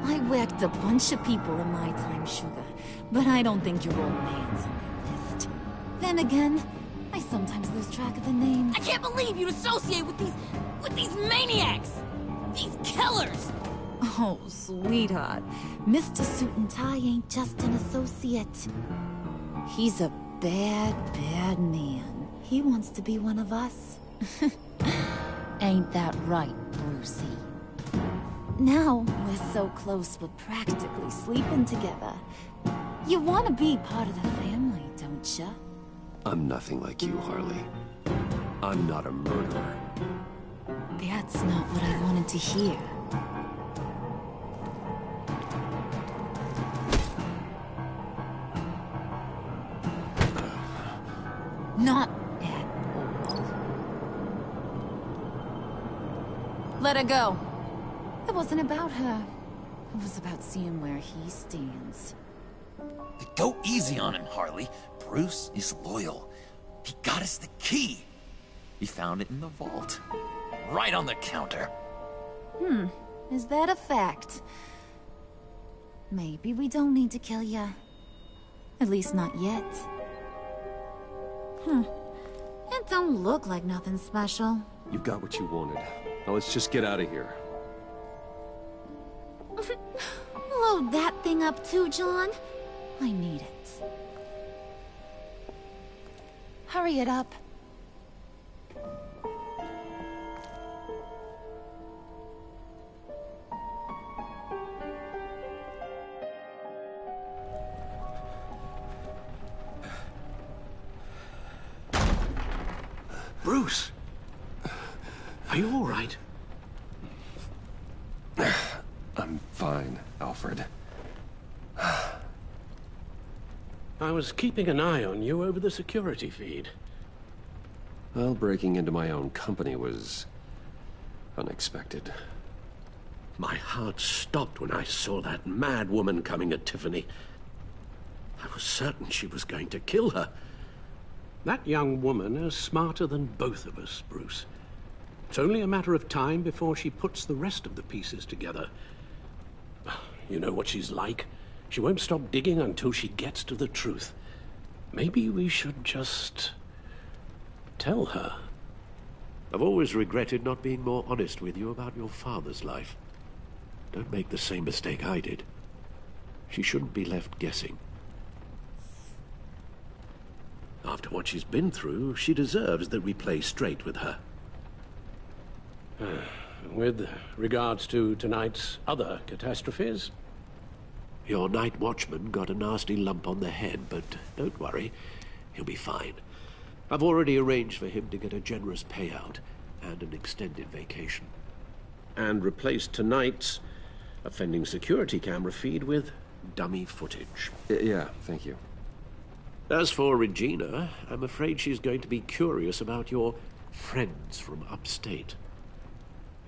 I whacked a bunch of people in my time, Sugar, but I don't think your old man's on my list. Then again, I sometimes lose track of the names. I can't believe you'd associate with these maniacs! These killers! Oh, sweetheart. Mr. Suit and Tie ain't just an associate. He's a bad, bad man. He wants to be one of us. Ain't that right, Brucey? Now we're so close we're practically sleeping together. You want to be part of the family, don't you? I'm nothing like you, Harley. I'm not a murderer. That's not what I wanted to hear. Not at all. Let her go. It wasn't about her. It was about seeing where he stands. Go easy on him, Harley. Bruce is loyal. He got us the key. He found it in the vault. Right on the counter. Is that a fact? Maybe we don't need to kill ya. At least not yet. It don't look like nothing special. You got what you wanted. Now let's just get out of here. Load that thing up too, John. I need it. Hurry it up. Bruce! Are you all right? I'm fine, Alfred. I was keeping an eye on you over the security feed. Well, breaking into my own company was unexpected. My heart stopped when I saw that mad woman coming at Tiffany. I was certain she was going to kill her. That young woman is smarter than both of us, Bruce. It's only a matter of time before she puts the rest of the pieces together. You know what she's like. She won't stop digging until she gets to the truth. Maybe we should just tell her. I've always regretted not being more honest with you about your father's life. Don't make the same mistake I did. She shouldn't be left guessing. After what she's been through, she deserves that we play straight with her. With regards to tonight's other catastrophes? Your night watchman got a nasty lump on the head, but don't worry, he'll be fine. I've already arranged for him to get a generous payout and an extended vacation. And replaced tonight's offending security camera feed with dummy footage. Yeah, thank you. As for Regina, I'm afraid she's going to be curious about your friends from upstate.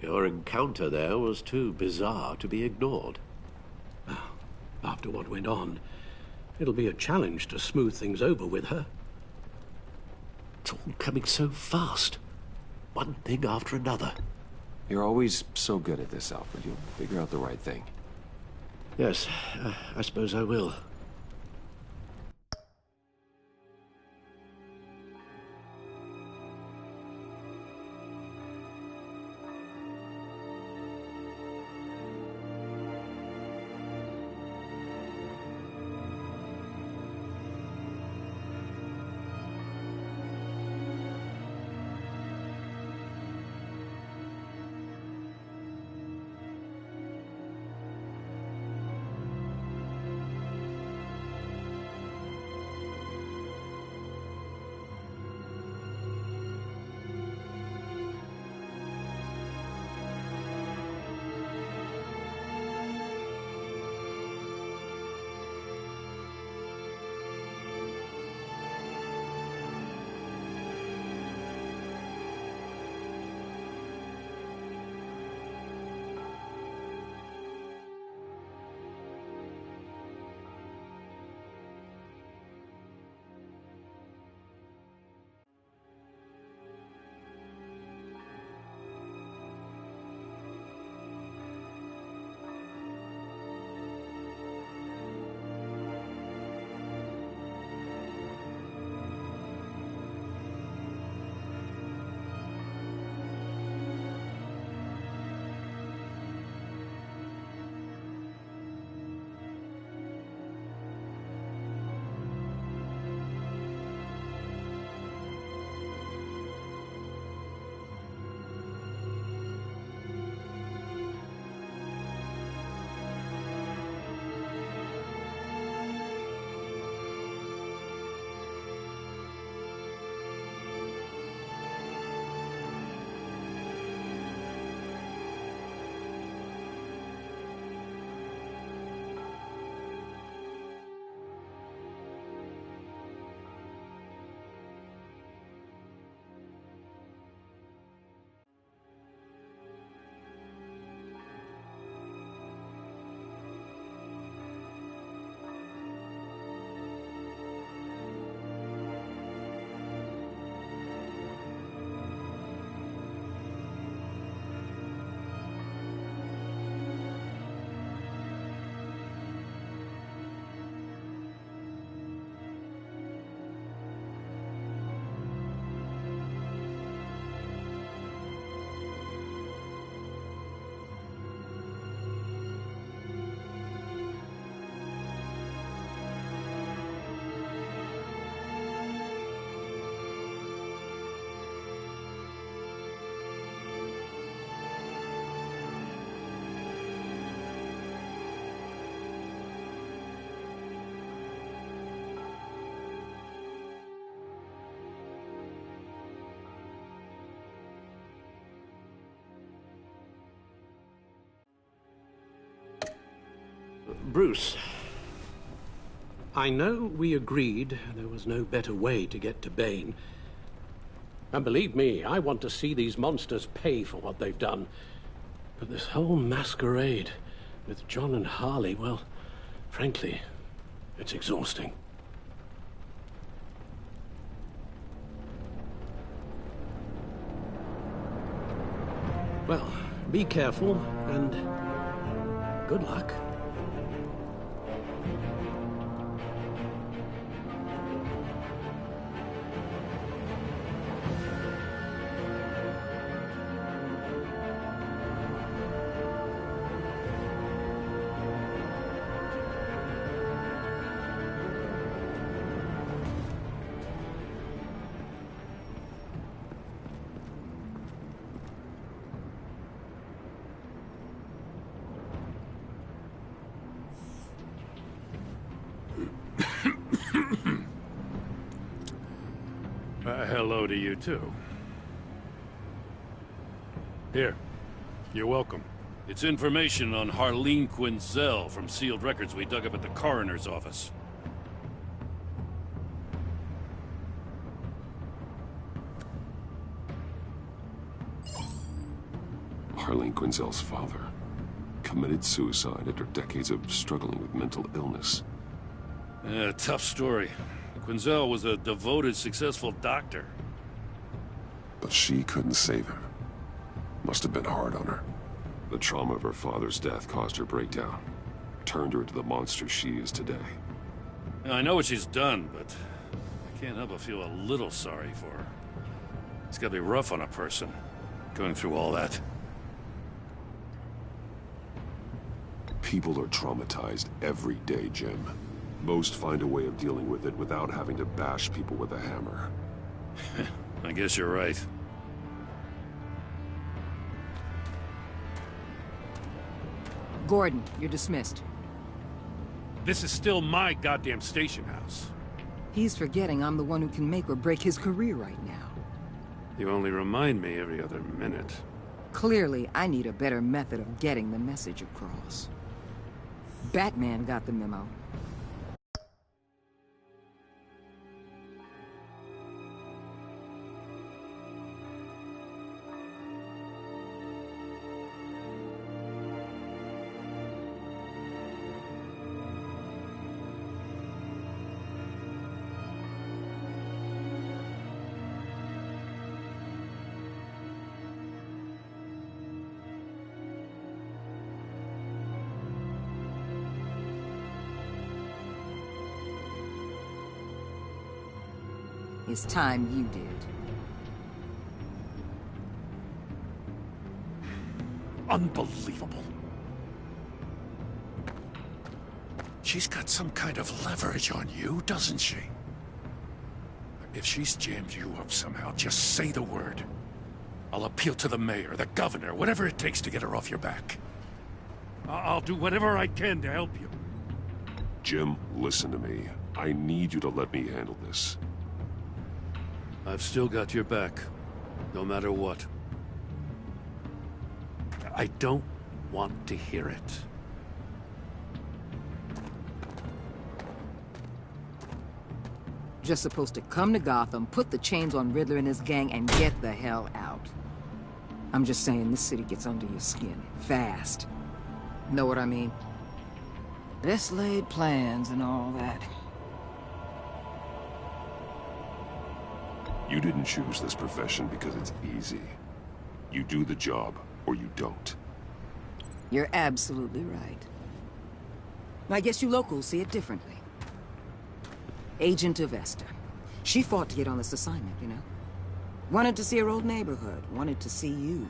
Your encounter there was too bizarre to be ignored. After what went on, it'll be a challenge to smooth things over with her. It's all coming so fast. One thing after another. You're always so good at this, Alfred. You'll figure out the right thing. Yes, I suppose I will. Bruce, I know we agreed there was no better way to get to Bane. And believe me, I want to see these monsters pay for what they've done. But this whole masquerade with John and Harley, well, frankly, it's exhausting. Well, be careful, and good luck. Hello to you, too. Here. You're welcome. It's information on Harleen Quinzel from sealed records we dug up at the coroner's office. Harleen Quinzel's father committed suicide after decades of struggling with mental illness. Tough story. Quinzel was a devoted, successful doctor. But she couldn't save him. Must have been hard on her. The trauma of her father's death caused her breakdown. Turned her into the monster she is today. I know what she's done, but I can't help but feel a little sorry for her. It's gotta be rough on a person, going through all that. People are traumatized every day, Jim. Most find a way of dealing with it without having to bash people with a hammer. I guess you're right. Gordon, you're dismissed. This is still my goddamn station house. He's forgetting I'm the one who can make or break his career right now. You only remind me every other minute. Clearly, I need a better method of getting the message across. Batman got the memo. It's time you did. Unbelievable. She's got some kind of leverage on you, doesn't she? If she's jammed you up somehow, just say the word. I'll appeal to the mayor, the governor, whatever it takes to get her off your back. I'll do whatever I can to help you. Jim, listen to me. I need you to let me handle this. I've still got your back, no matter what. I don't want to hear it. Just supposed to come to Gotham, put the chains on Riddler and his gang, and get the hell out. I'm just saying, this city gets under your skin. Fast. Know what I mean? Best laid plans and all that. You didn't choose this profession because it's easy. You do the job, or you don't. You're absolutely right. I guess you locals see it differently. Agent of Esther. She fought to get on this assignment, you know? Wanted to see her old neighborhood. Wanted to see you.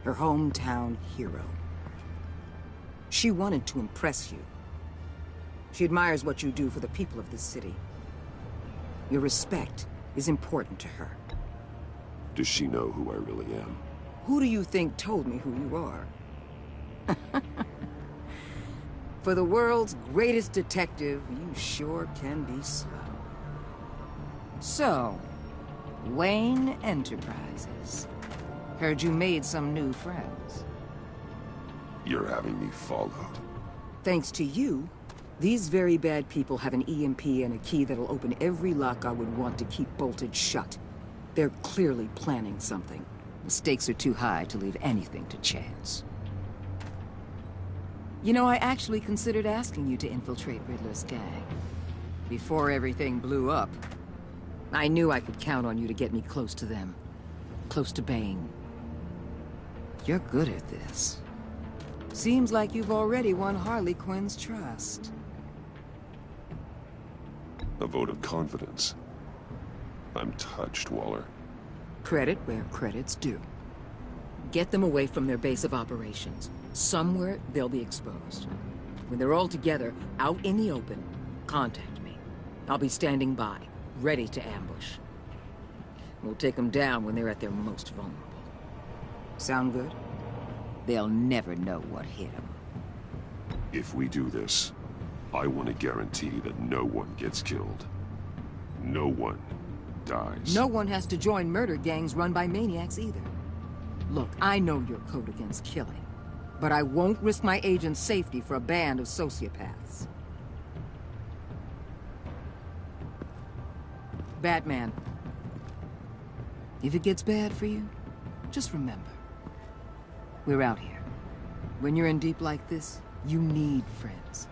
Her hometown hero. She wanted to impress you. She admires what you do for the people of this city. Your respect is important to her. Does she know who I really am? Who do you think told me who you are? For the world's greatest detective, you sure can be slow. So, Wayne Enterprises. Heard you made some new friends. You're having me followed. Thanks to you, these very bad people have an EMP and a key that'll open every lock I would want to keep bolted shut. They're clearly planning something. The stakes are too high to leave anything to chance. You know, I actually considered asking you to infiltrate Riddler's gang. Before everything blew up, I knew I could count on you to get me close to them. Close to Bane. You're good at this. Seems like you've already won Harley Quinn's trust. A vote of confidence. I'm touched, Waller. Credit where credit's due. Get them away from their base of operations. Somewhere they'll be exposed. When they're all together, out in the open, contact me. I'll be standing by, ready to ambush. We'll take them down when they're at their most vulnerable. Sound good? They'll never know what hit them. If we do this, I want to guarantee that no one gets killed. No one dies. No one has to join murder gangs run by maniacs either. Look, I know your code against killing, but I won't risk my agent's safety for a band of sociopaths. Batman, if it gets bad for you, just remember, we're out here. When you're in deep like this, you need friends.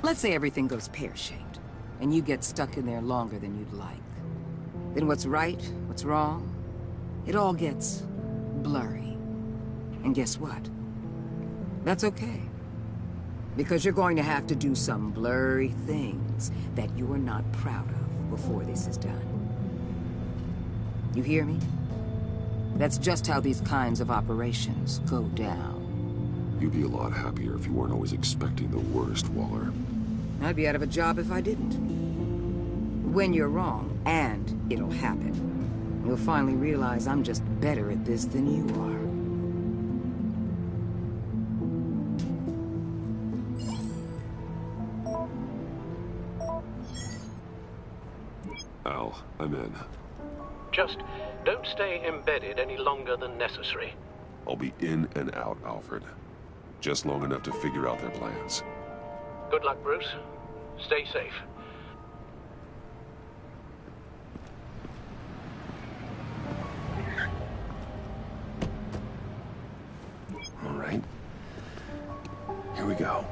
Let's say everything goes pear-shaped, and you get stuck in there longer than you'd like. Then what's right, what's wrong, it all gets blurry. And guess what? That's okay. Because you're going to have to do some blurry things that you're not proud of before this is done. You hear me? That's just how these kinds of operations go down. You'd be a lot happier if you weren't always expecting the worst, Waller. I'd be out of a job if I didn't. When you're wrong, and it'll happen, you'll finally realize I'm just better at this than you are. Al, I'm in. Just don't stay embedded any longer than necessary. I'll be in and out, Alfred. Just long enough to figure out their plans. Good luck, Bruce. Stay safe. All right. Here we go.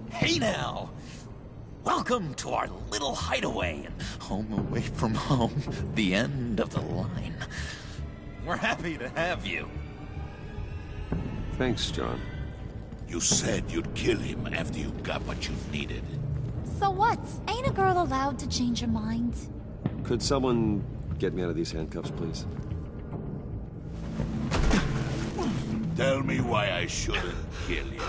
Hey now! Welcome to our little hideaway and home away from home, the end of the line. We're happy to have you. Thanks, John. You said you'd kill him after you got what you needed. So what? Ain't a girl allowed to change her mind? Could someone get me out of these handcuffs, please? Tell me why I shouldn't kill you.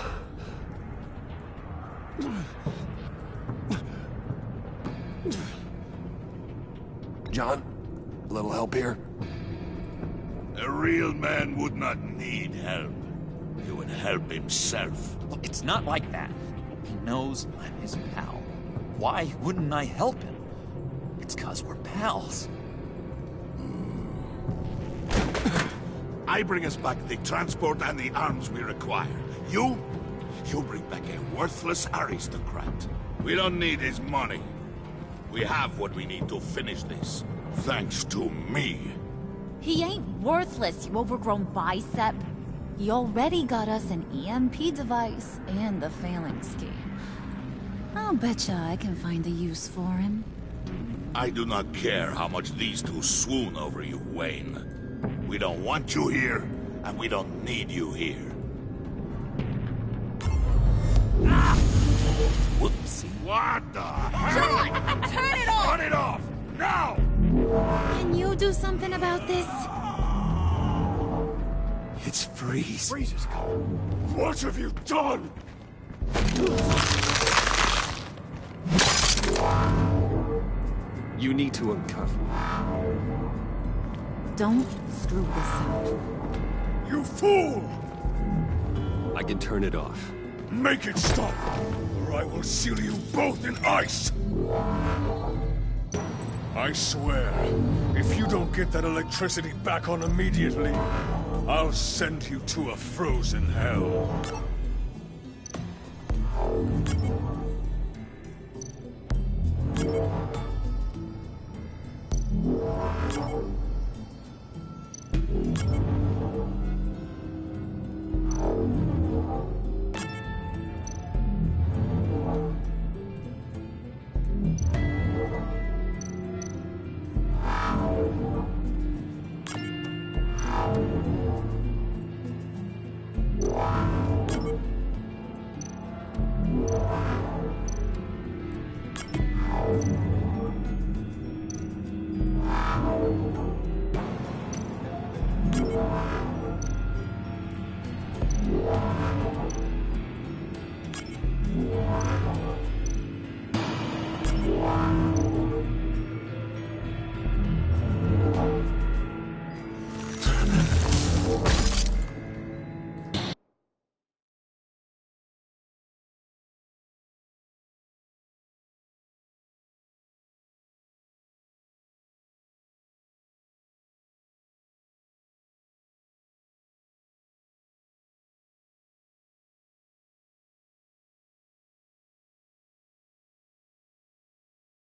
John, a little help here? A real man would not need help. He would help himself. Well, it's not like that. He knows I'm his pal. Why wouldn't I help him? It's 'cause we're pals. I bring us back the transport and the arms we require. You bring back a worthless aristocrat. We don't need his money. We have what we need to finish this. Thanks to me. He ain't worthless, you overgrown bicep. He already got us an EMP device and the phalanx scheme. I'll betcha I can find a use for him. I do not care how much these two swoon over you, Wayne. We don't want you here, and we don't need you here. Whoopsie. What the hell? Turn it off! Turn it off! Now! Can you do something about this? It's Freeze. Freeze is coming. What have you done? You need to uncuff me. Don't screw this up. You fool! I can turn it off. Make it stop, or I will seal you both in ice! I swear, if you don't get that electricity back on immediately, I'll send you to a frozen hell.